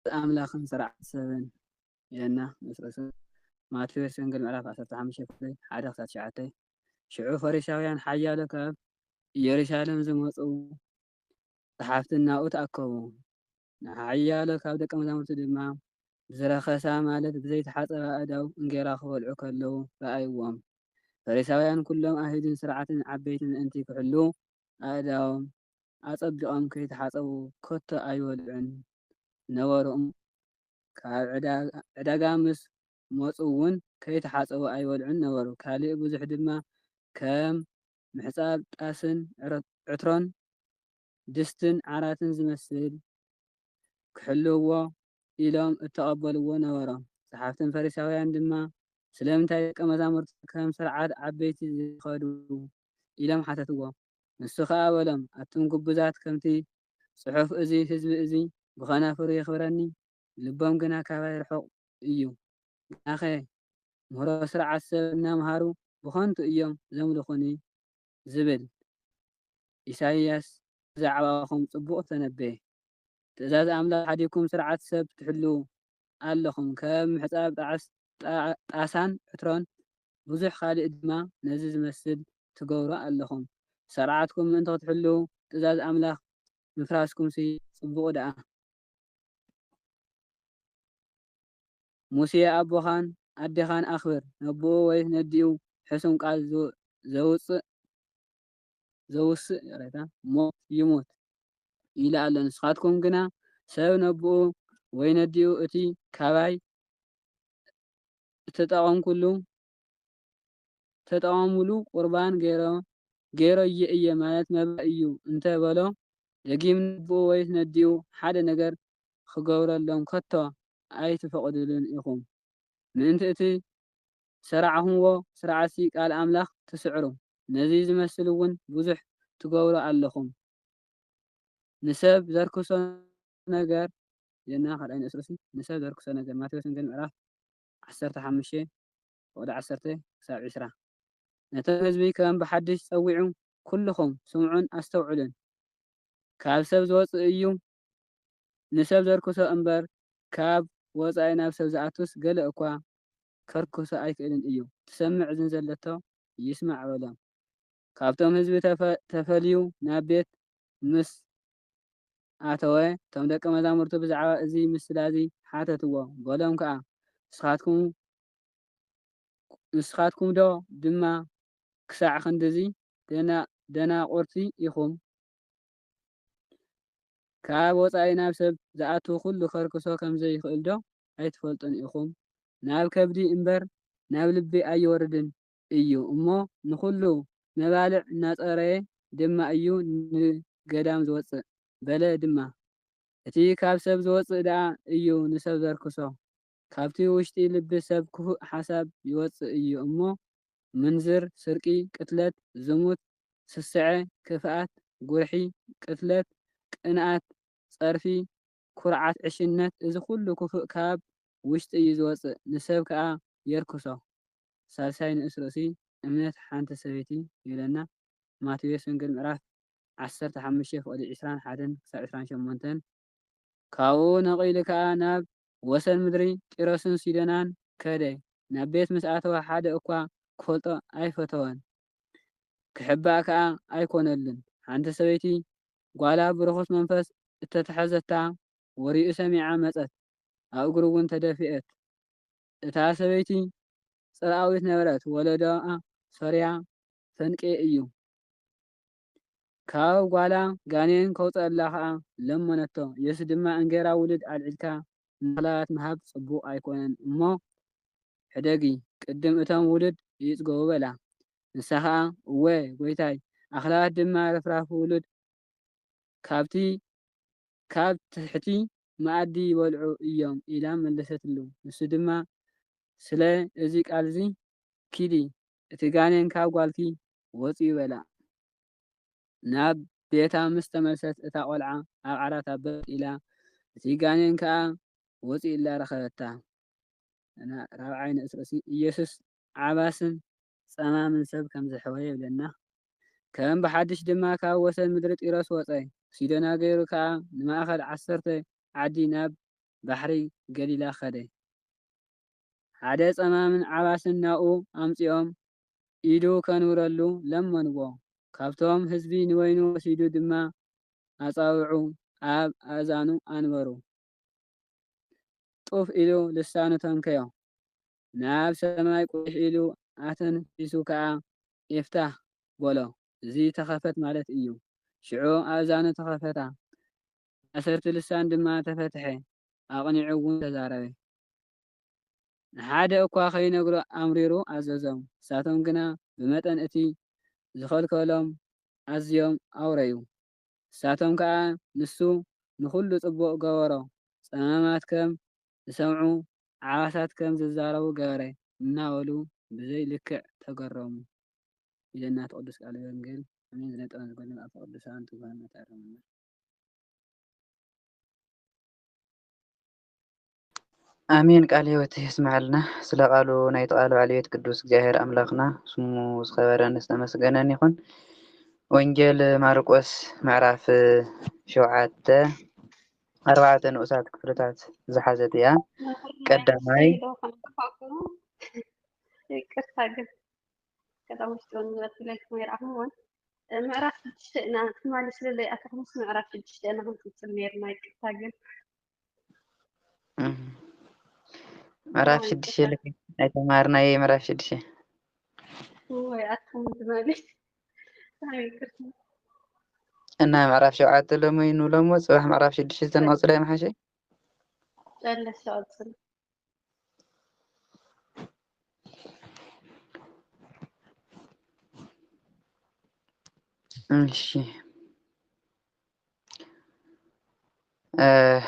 ኣምላኽን ስርዓት ሰብን የና መስረሰ ማቴዎስ ወንጌል ምዕራፍ 15 ፍቅሪ 1-9 ሽዑ ፈሪሳውያን ሓያሎ ካብ ኢየሩሳሌም ዝመፁ ጸሓፍትን ናብኡ ተኣከቡ። ሓያሎ ካብ ደቀ መዛሙርቱ ድማ ብዝረኸሳ ማለት ብዘይተሓፀባ ኣእዳው እንጀራ ክበልዑ ከለዉ ረኣይዎም። ፈሪሳውያን ኩሎም ኣይሁድን ስርዓትን ዓበይቲ ምእንቲ ክሕልው ኣእዳዎም ኣጸቢቖም ከይተሓፀቡ ከቶ ኣይበልዑን ነበሩ። ካብ ዕዳጋ ምስ መፁ እውን ከይተሓፀቡ ኣይበልዑን ነበሩ። ካልእ ብዙሕ ድማ ከም ምሕፃብ ጣስን ዕትሮን ድስትን ዓራትን ዝመስል ክሕልውዎ ኢሎም እተቐበልዎ ነበሮም። ጸሓፍትን ፈሪሳውያን ድማ ስለምንታይ ደቀ መዛሙርቱ ከም ስርዓት ዓበይቲ ዝኸዱ ኢሎም ሓተትዎ። ንሱ ከዓ በሎም ኣቱም ግብዛት ከምቲ ጽሑፍ እዚ ህዝቢ እዚ ብኸናፍሩ የኽብረኒ ልቦም ግና ካባይ ርሑቕ እዩ። ግናኸ ምህሮ ስርዓት ሰብ እናምሃሩ ብኸንቱ እዮም ዘምልኹኒ ዝብል ኢሳይያስ ብዛዕባኹም ጽቡቕ ተነበየ። ትእዛዝ ኣምላኽ ሓዲኩም ስርዓት ሰብ ትሕልው ኣለኹም ከም ምሕፃብ ጣሳን ዕትሮን ብዙሕ ካልእ ድማ ነዚ ዝመስል ትገብሩ ኣለኹም። ስርዓትኩም ምእንቲ ክትሕልው ትእዛዝ ኣምላኽ ምፍራስኩምሲ ጽቡቕ ደኣ። ሙሴ ኣቦኻን ኣዴኻን ኣኽብር ነብኡ ወይ ነዲኡ ሕሱም ቃል ዘውፅእ ሞት ይሙት ኢሉ ኣሎ። ንስኻትኩም ግና ሰብ ነብኡ ወይ ነዲኡ እቲ ካባይ ተጠቐሙሉ ቁርባን ገይሮ እየ ማለት መባእ እዩ እንተበሎ ደጊም ነብኡ ወይ ነዲኡ ሓደ ነገር ክገብረሎም ከቶ ኣይትፈቕዱልን ኢኹም። ምእንቲ እቲ ሰራዕኹምዎ ስርዓት ቃል ኣምላኽ ትስዕሩ። ነዚ ዝመስል እውን ብዙሕ ትገብሩ ኣለኹም። ንሰብ ዘርክሶ ነገር የና ካልኣይ ንእስርሲ ንሰብ ዘርክሶ ነገር ማቴዎስ ወንጌል ምዕራፍ 15:10-20 ነቶም ህዝቢ ከም ብሓድሽ ፀዊዑ ኩልኹም ስምዑን ኣስተውዕሉን ካብ ሰብ ዝወፅእ እዩ ንሰብ ዘርክሶ እምበር ካብ ወፃኢ ናብ ሰብ ዝኣቱስ ገለ እኳ ከርክሶ ኣይክእልን እዩ። ትሰምዕ እዝኒ ዘለቶ ይስማዕ በሎም። ካብቶም ህዝቢ ተፈልዩ ናብ ቤት ምስ ኣተወ እቶም ደቀ መዛሙርቱ ብዛዕባ እዚ ምስላዚ ሓተትዎ። በሎም ከዓ ንስኻትኩም ዶ ድማ ክሳዕ ክንድዚ ደናቁርቲ ኢኹም? ካብ ወፃኢ ናብ ሰብ ዝኣቱ ኩሉ ከርክሶ ከምዘይኽእል ዶ ኣይትፈልጡን ኢኹም? ናብ ከብዲ እምበር ናብ ልቢ ኣይወርድን እዩ እሞ ንኩሉ መባልዕ እናፀረየ ድማ እዩ ንገዳም ዝወፅእ በለ ድማ እቲ ካብ ሰብ ዝወፅእ ደኣ እዩ ንሰብ ዘርክሶ። ካብቲ ውሽጢ ልቢ ሰብ ክፉእ ሓሳብ ይወፅእ እዩ እሞ ምንዝር፣ ስርቂ፣ ቅትለት፣ ዝሙት፣ ስስዐ፣ ክፍኣት፣ ጉርሒ፣ ቅትለት፣ ቅንዓት፣ ፀርፊ፣ ኩርዓት፣ ዕሽነት እዚ ኩሉ ክፉእ ካብ ውሽጢ እዩ ዝወፅእ ንሰብ ከዓ የርክሶ። ሳልሳይ ንእስ ርእሲ እምነት ሓንቲ ሰበይቲ ይብለና ማቴዎስ ወንጌል ምዕራፍ 15:21-28 ካብኡ ነቒሉ ከዓ ናብ ወሰን ምድሪ ጢሮስን ሲዶናን ከደ። ናብ ቤት ምስ ኣተወ ሓደ እኳ ክፈልጦ ኣይፈተወን ክሕባእ ከዓ ኣይኮነልን። ሓንቲ ሰበይቲ ጓላ ብርኩስ መንፈስ እተተሓዘታ ወሪኡ ሰሚዓ መፀት፣ ኣብ እግሩ እውን ተደፊአት። እታ ሰበይቲ ጽርዓዊት ነበረት። ወለዶኣ ሶርያ ፈንቄ እዩ። ካብ ጓላ ጋኔን ከውፀአላ ከዓ ለመነቶ። ኢየሱስ ድማ እንጌራ ውሉድ ኣልዒልካ ንኣኽላባት ምሃብ ጽቡቕ ኣይኮነን እሞ ሕደጊ ቅድም እቶም ውሉድ ይጽገቡ በላ። ንሳ ከዓ እወ ጎይታይ ኣኽላባት ድማ ረፍራፍ ውሉድ ካብ ትሕቲ መኣዲ ይበልዑ እዮም ኢላ መለሰትሉ። ንሱ ድማ ስለ እዚ ቃል እዚ ኪዲ እቲ ጋኔን ካብ ጓልኪ ወፂኡ በላ። ናብ ቤታ ምስ ተመልሰት እታ ቆልዓ ኣብ ዓራታ በጥ ኢላ እቲ ጋኔን ከዓ ወፂኡላ ረኸበታ። ራብዓይ ንእስ ርእሲ ኢየሱስ ዓባስን ፀማምን ሰብ ከም ዘሕወየ ይብለና። ከም ብሓድሽ ድማ ካብ ወሰን ምድሪ ጢሮስ ወፀ። ሲዶና ገይሩ ከዓ ንማእኸል 10 ዓዲ ናብ ባሕሪ ገሊላ ኸደ ሓደ ጸማምን ዓባስን ናብኡ ኣምጺኦም ኢዱ ከንብረሉ ለመንዎ። ካብቶም ህዝቢ ንወይኑ ወሲዱ ድማ ኣጻውዑ ኣብ ኣእዛኑ ኣንበሩ። ጡፍ ኢሉ ልሳኑ ተንከዮ ናብ ሰማይ ቁልሕ ኢሉ ኣተንፊሱ ከዓ ይፍታሕ በሎ። እዚ ተኸፈት ማለት እዩ። ሽዑ ኣእዛኑ ተኸፈታ፣ ኣሰርቲ ልሳን ድማ ተፈትሐ፣ ኣቕኒዑ እውን ተዛረበ። ንሓደ እኳ ከይነግሮ ኣምሪሩ ኣዘዞም። ንሳቶም ግና ብመጠን እቲ ዝኸልከሎም ኣዝዮም ኣውረዩ። ንሳቶም ከዓ ንሱ ንኹሉ ጽቡቕ ገበሮ፣ ጸማማት ከም ዝሰምዑ ዓባሳት ከም ዝዛረቡ ገበረ እናበሉ ብዘይ ልክዕ ተገረሙ። ኢለና ቅዱስ ቃል ወንጌል ኣሜን። ዝነጠበን ዝጎድን ኣፈ ቅዱሳን ትጉሃን ታረሙና። አሜን። ቃል ሕይወት ይስማዓልና። ስለ ቃሉ ናይ ቃሉ ባለቤት ቅዱስ እግዚአብሔር አምላክና ስሙ ዝኸበረን ዝተመስገነን ይኹን። ወንጌል ማርቆስ ምዕራፍ 7 4 ንኡሳት ክፍልታት ዝሓዘት እያ። ቀዳማይ ይቅርታ ግን ቀዳም ውሽጥ ወንጌል ይርአሙን ምዕራፍ 6 እና ትማሊ ስለለይ ኣታክሙስ ምዕራፍ 6 እና ክንጽል ነርና ይቅርታ ግን ምዕራፍ 6 ልክ አይተማርናይ ምዕራፍ 6 ወይ ኣታክሙ ትማሊ ይቅርታ እና ምዕራፍ 7 ለሞይኑ ለሞ ጽባሕ ምዕራፍ 6 ተንቆጽለ ይመሓሸ ጨለሰ ኣጽል እሺ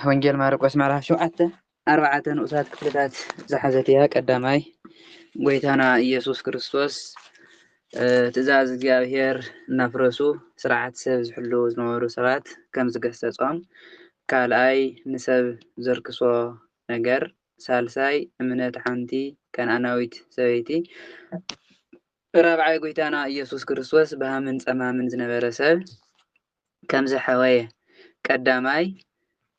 ወንጌል ማርቆስ ምዕራፍ 7 4 ንኡሳት ክፍልታት ዝሓዘት እያ። ቀዳማይ ጎይታና ኢየሱስ ክርስቶስ ትእዛዝ እግዚአብሔር እናፍረሱ ስርዓት ሰብ ዝሕሉ ዝነበሩ ሰባት ከም ዝገሰጾም፣ ካልኣይ ንሰብ ዘርክሶ ነገር፣ ሳልሳይ እምነት ሓንቲ ከነአናዊት ሰበይቲ፣ ራብዓይ ጎይታና ኢየሱስ ክርስቶስ ብሃምን ጸማምን ዝነበረ ሰብ ከም ዘሐወየ፣ ቀዳማይ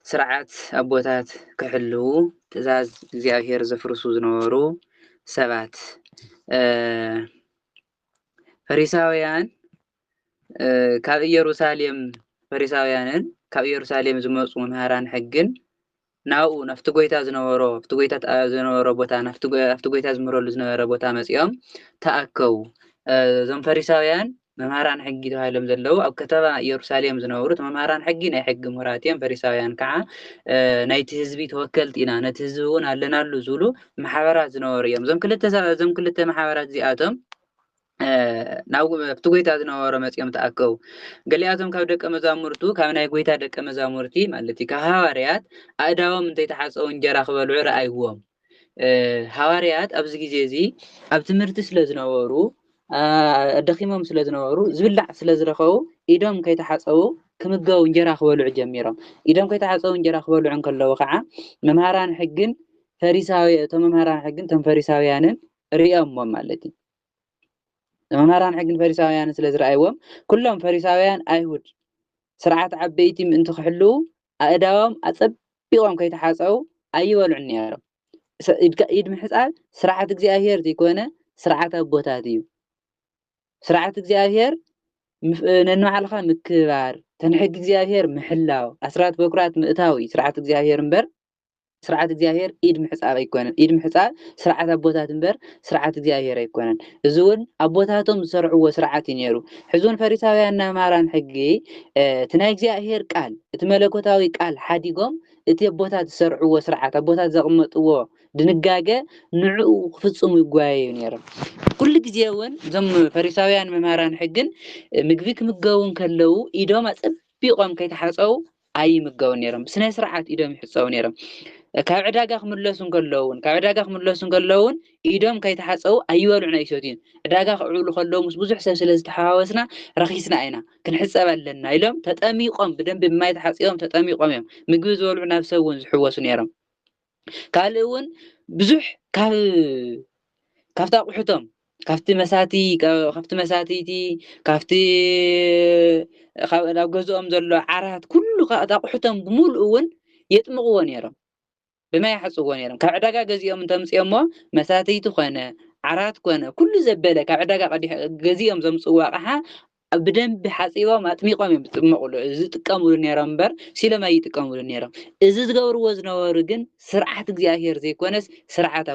ስርዓት ኣቦታት ክሕልው ትእዛዝ እግዚአብሔር ዘፍርሱ ዝነበሩ ሰባት ፈሪሳውያን ካብ ኢየሩሳሌም ፈሪሳውያንን ካብ ኢየሩሳሌም ዝመጹ መምህራን ሕግን ናብኡ ናፍቲ ጎይታ ዝነበሮ ቦታ ናፍቲ ጎይታ ዝምረሉ ዝነበረ ቦታ መጺኦም ተኣከቡ። እዞም ፈሪሳውያን መምህራን ሕጊ ተባሂሎም ዘለዉ ኣብ ከተማ ኢየሩሳሌም ዝነበሩ መምህራን ሕጊ ናይ ሕጊ ምሁራት እዮም። ፈሪሳውያን ከዓ ናይቲ ህዝቢ ተወከልቲ ኢና ነቲ ህዝቢ እውን ኣለናሉ ዝብሉ ማሕበራት ዝነበሩ እዮም። እዞም ክልተ ማሕበራት እዚኣቶም ናብ ኣብቲ ጎይታ ዝነበሮ መጺኦም ተኣከቡ። ገሊኣቶም ካብ ደቀ መዛሙርቱ ካብ ናይ ጎይታ ደቀ መዛሙርቲ ማለት እዩ ካብ ሃዋርያት ኣእዳዎም እንተይተሓፀቡ እንጀራ ክበልዑ ረኣይዎም። ሃዋርያት ኣብዚ ግዜ እዚ ኣብ ትምህርቲ ስለ ዝነበሩ ደኺሞም ስለ ዝነበሩ ዝብላዕ ስለ ዝረኸቡ ኢዶም ከይተሓፀቡ ክምገቡ እንጀራ ክበልዑ ጀሚሮም። ኢዶም ከይተሓፀቡ እንጀራ ክበልዑ እንከለዉ ከዓ መምህራን ሕግን ቶም ፈሪሳውያንን ሪኦሞም ማለት እዩ። መምህራን ሕግን ፈሪሳውያንን ስለ ዝረኣይዎም ኩሎም ፈሪሳውያን ኣይሁድ ስርዓት ዓበይቲ ምእንቲ ክሕልው ኣእዳዎም ኣጸቢቖም ከይተሓፀቡ ኣይበልዑን ነይሮም። ኢድ ምሕፃብ ስርዓት እግዚአብሔር ዘይኮነ ስርዓት ኣቦታት እዩ። ስርዓት እግዚአብሔር ነንባዕልኻ ምክባር ተንሕጊ እግዚአብሔር ምሕላው ኣስራት በኩራት ምእታው እዩ ስርዓት እግዚአብሔር እምበር ስርዓት እግዚአብሔር ኢድ ምሕፃብ ኣይኮነን። ኢድ ምሕፃብ ስርዓት ኣቦታት እምበር ስርዓት እግዚአብሔር ኣይኮነን። እዚ እውን ኣቦታቶም ዝሰርዕዎ ስርዓት እዩ ነይሩ። ሕዙን ፈሪሳውያን መምህራን ሕጊ እቲ ናይ እግዚአብሔር ቃል እቲ መለኮታዊ ቃል ሓዲጎም እቲ ኣቦታት ዝሰርዕዎ ስርዓት ኣቦታት ዘቕመጥዎ ድንጋገ ንዕኡ ክፍጽሙ ይጓየዩ ነይሮም። ኩሉ ግዜ እውን እዞም ፈሪሳውያን መምህራን ሕግን ምግቢ ክምገቡ ከለዉ ኢዶም ኣጸቢቖም ከይተሓፀቡ ኣይምገቡን ነይሮም። ስነ ስርዓት ኢዶም ይሕፀቡ ነይሮም። ካብ ዕዳጋ ክምለሱ ከለውን ኢዶም ከይተሓፀቡ ኣይበልዑን ኣይሰትዩን። ዕዳጋ ክዕውሉ ከለዉ ምስ ብዙሕ ሰብ ስለ ዝተሓዋወስና ረኺስና ኢና ክንሕፀብ ኣለና ኢሎም ተጠሚቖም ብደንቢ ብማይ ተሓፂቦም ተጠሚቖም እዮም ምግቢ ዝበልዑ ናብ ሰብ እውን ዝሕወሱ ነይሮም። ካልእ እውን ብዙሕ ካብቲ ኣቑሑቶም ካብቲ መሳቲቲ ካብቲ ኣብ ገዝኦም ዘሎ ዓራት ኩሉ ኣቑሑቶም ብምሉእ እውን የጥምቕዎ ነይሮም። بما يحصوا نيرم كعداقة جزيهم تمسيهم مساتيت خنا عرات كنا كل زبالة كعداقة قد جزيهم تمسوا واقعها بدن بحسيوا ما تميقهم يمقولوا إذا تكملوا نيرم بر سيلا ما يتكملوا نيرم إذا تجور وزنا ورجن سرعة جزاهير زي كونس سرعة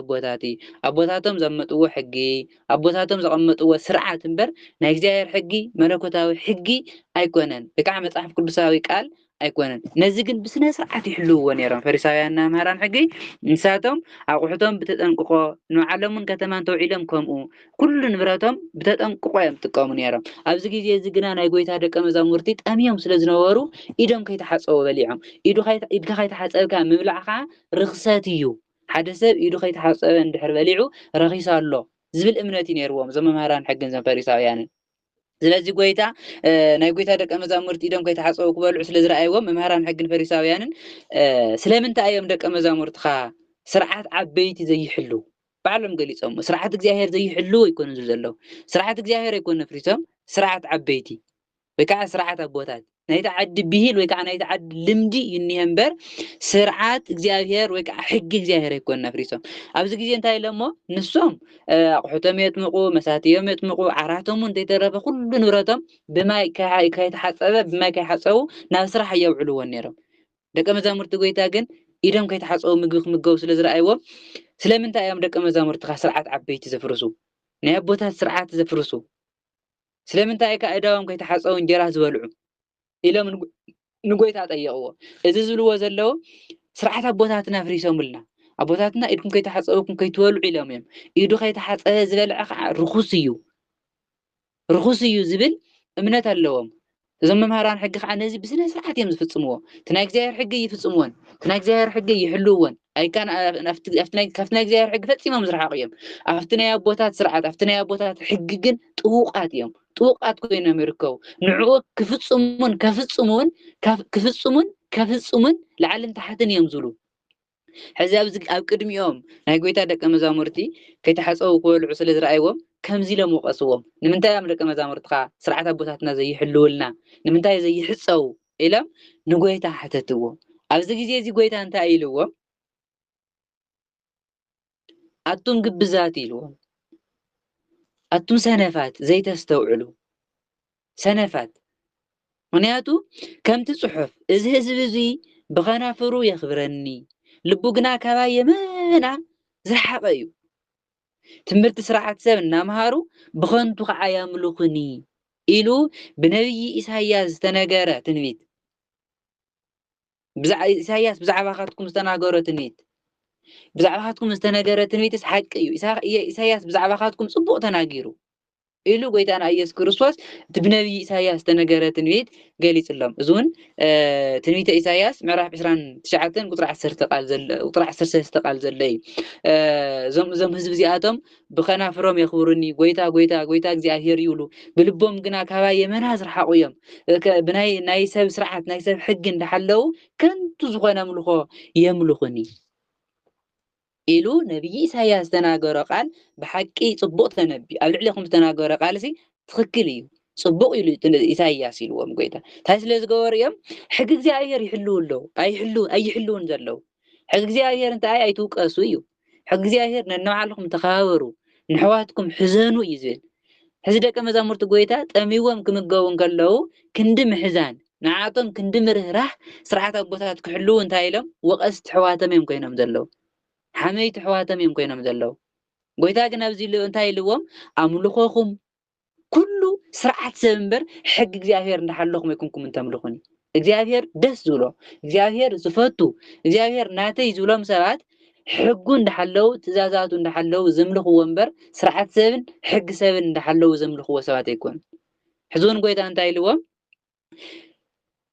أبوتاتهم زمتوا حقي أبوتاتهم زمتوا سرعة بر نجزاهير حقي ملكوتاوي حقي أيكونن بكعمة صاحب كل ساوي قال أيكونن نزجن بسنا سرعة يحلوا نيرم فريساوينا مهران حقي نساتهم أقوحتهم بتتنققوا نعلمون كتمان توعيلهم كمو كل نبراتهم بتتنققوا يمتقامون نيرم أبز جيزي زجنا نايقويت هذا كم زامورتي أميهم سلزنوارو إيدهم كي تحسوا بليعهم إيدو كي تحسوا كم مبلعها رخصاتيو حدث إيدو كي تحسوا عند حربليعو رخيص الله زبل إمناتي نيروهم زمان مهران حقن زم فريساويان زلازي قويتا نايقويت هذا كم زامورتي إيدهم كي تحسوا كبار عسل زرعيهم مهران حقن فريساويان سلامنت أيام دك كم زامورت خا سرعات عبيتي زي حلو بعلم قليصهم سرعات جزاهير زي حلو يكون زلزلوا سرعات جزاهير يكون نفريسهم سرعة عبيتي ويكع سرعة أبوتات نايت عد بهيل ويكع نايت عد لمدي ينيهمبر سرعة جزاهير ويكع حق جزاهير يكون نفريسهم أبز جزء أنت لما نسهم حتم يتمقوا مساتيهم يتمقوا عراتهم وانت ترى كل نوراتهم بما كيتحسب بما كيحسبوا ناس راح يوعلوا النيرم دك مزامرت قويتاجن إيدهم كيتحسبوا مجوس لزرعيهم سلامنت أيام دك مزامرت سرعة عبيتي زفرسوا نيابوتها سرعة زفرسوا سلامنت أيك أداهم كيتحسوا إنجراز ولعوا إلى من نقويت أطيقوا إذا زلوا زلوا سرعة أبوتاتنا فريسهم لنا أبوتاتنا إدكم كيتحسوكم كيتولوا إلهم يم إيدو كيتحس زبل رخصيو زبل أمنت اللوم زم مهران حق عن نزي بسنا سرعة يم يفتصموه تناك زاهر حق يفتصمون تناك زاهر حق يحلون أي كان كفتنا زاهر حق فتسي ما مزرعة قيم أفتنا يا أبوتات سرعة أفتنا يا أبوتات حققن طوقات يم طوقات كوينا ميركو نعوق كفتصمون لعل تحتن يمزلو حزاب أو قدم يوم نايقويتا دك مزامرتي كيتحصوا كل عسل زرعيهم كم زي لهم وقصوهم نمنتا يام دك مزامرتها سرعة أبوتاتنا زي حلولنا نمنتا زي حصوا إلى نقويتا حتتو أبز جزي قويتا أنت أيلو أتم قبزاتي لو أتم سنفات زي تستوعلو سنفات منياتو كم تصحف إذا زبزي بغنافرو يخبرني لبوغنا كباي منا زحقيو تمرت سرعة سبنا مهارو بخنتو يملخني إلو بنبي إسحاياس تناغرة تنويت إسحاياس بزعباتكم استناغرة تنويت بزعباتكم استناغرة تنويت حقيو إسحاياس بزعباتكم صبوق تناغيرو إلو قيت أنا إياس كريستوس تبنبي إسحاياس تناغرة تنويت قالي سلام زون تنويت إسحاياس معرف 29 قطر 10 تقال زل قطر 10 تقال زلي زم حزب زياتهم بخنا فروم يخبرني قويتا እግዚአብሔር ይውሉ بلبهم ግና ካባይ የመናዝ رحقويم بناي ناي سب سرعت ناي سب حق እንደحلو كنت زخنا ملخو يملخني إلو نبي إسحاياس تناغر قال بحقي صبوق تنبي أبل عليكم تناغر قال سي تخكليو صبوق يلو إسحاياس يلوم قويتا تاس لزغور يم حق እግዚአብሔር يحلو له أي يحلون زلو حق እግዚአብሔር انت أي توقسو يو حق እግዚአብሔር ننوعلكم تخاوروا نحواتكم حزنوا يزل حزي دك مزامرت قويتا تأميوهم كمقاون قالوا كندم حزان نعاطم كندم رهرح سرعة أبوتات كحلو انت أيلم وقست حواتهم يمكنهم زلو حميت حواتهم يمكنهم زلو قويتا قنا بزيلو انت أيلوهم أملخوكم كله سرعة سنبر حق እግዚአብሔር እንደحلوكم يكونكم انت ملخوني እግዚአብሔር ደስ ዝሎ እግዚአብሔር ዝፈቱ እግዚአብሔር ናተይ ዝሎም ሰባት ሕጉ እንደحلو ትእዛዛቱ እንደحلو ዝምልኹ ወንበር ስርዓት ሰብን ሕግ ሰብን እንደحلو ዝምልኹ ሰባት ይኮን ሕዙን ጎይታ እንታይ ኢልዎም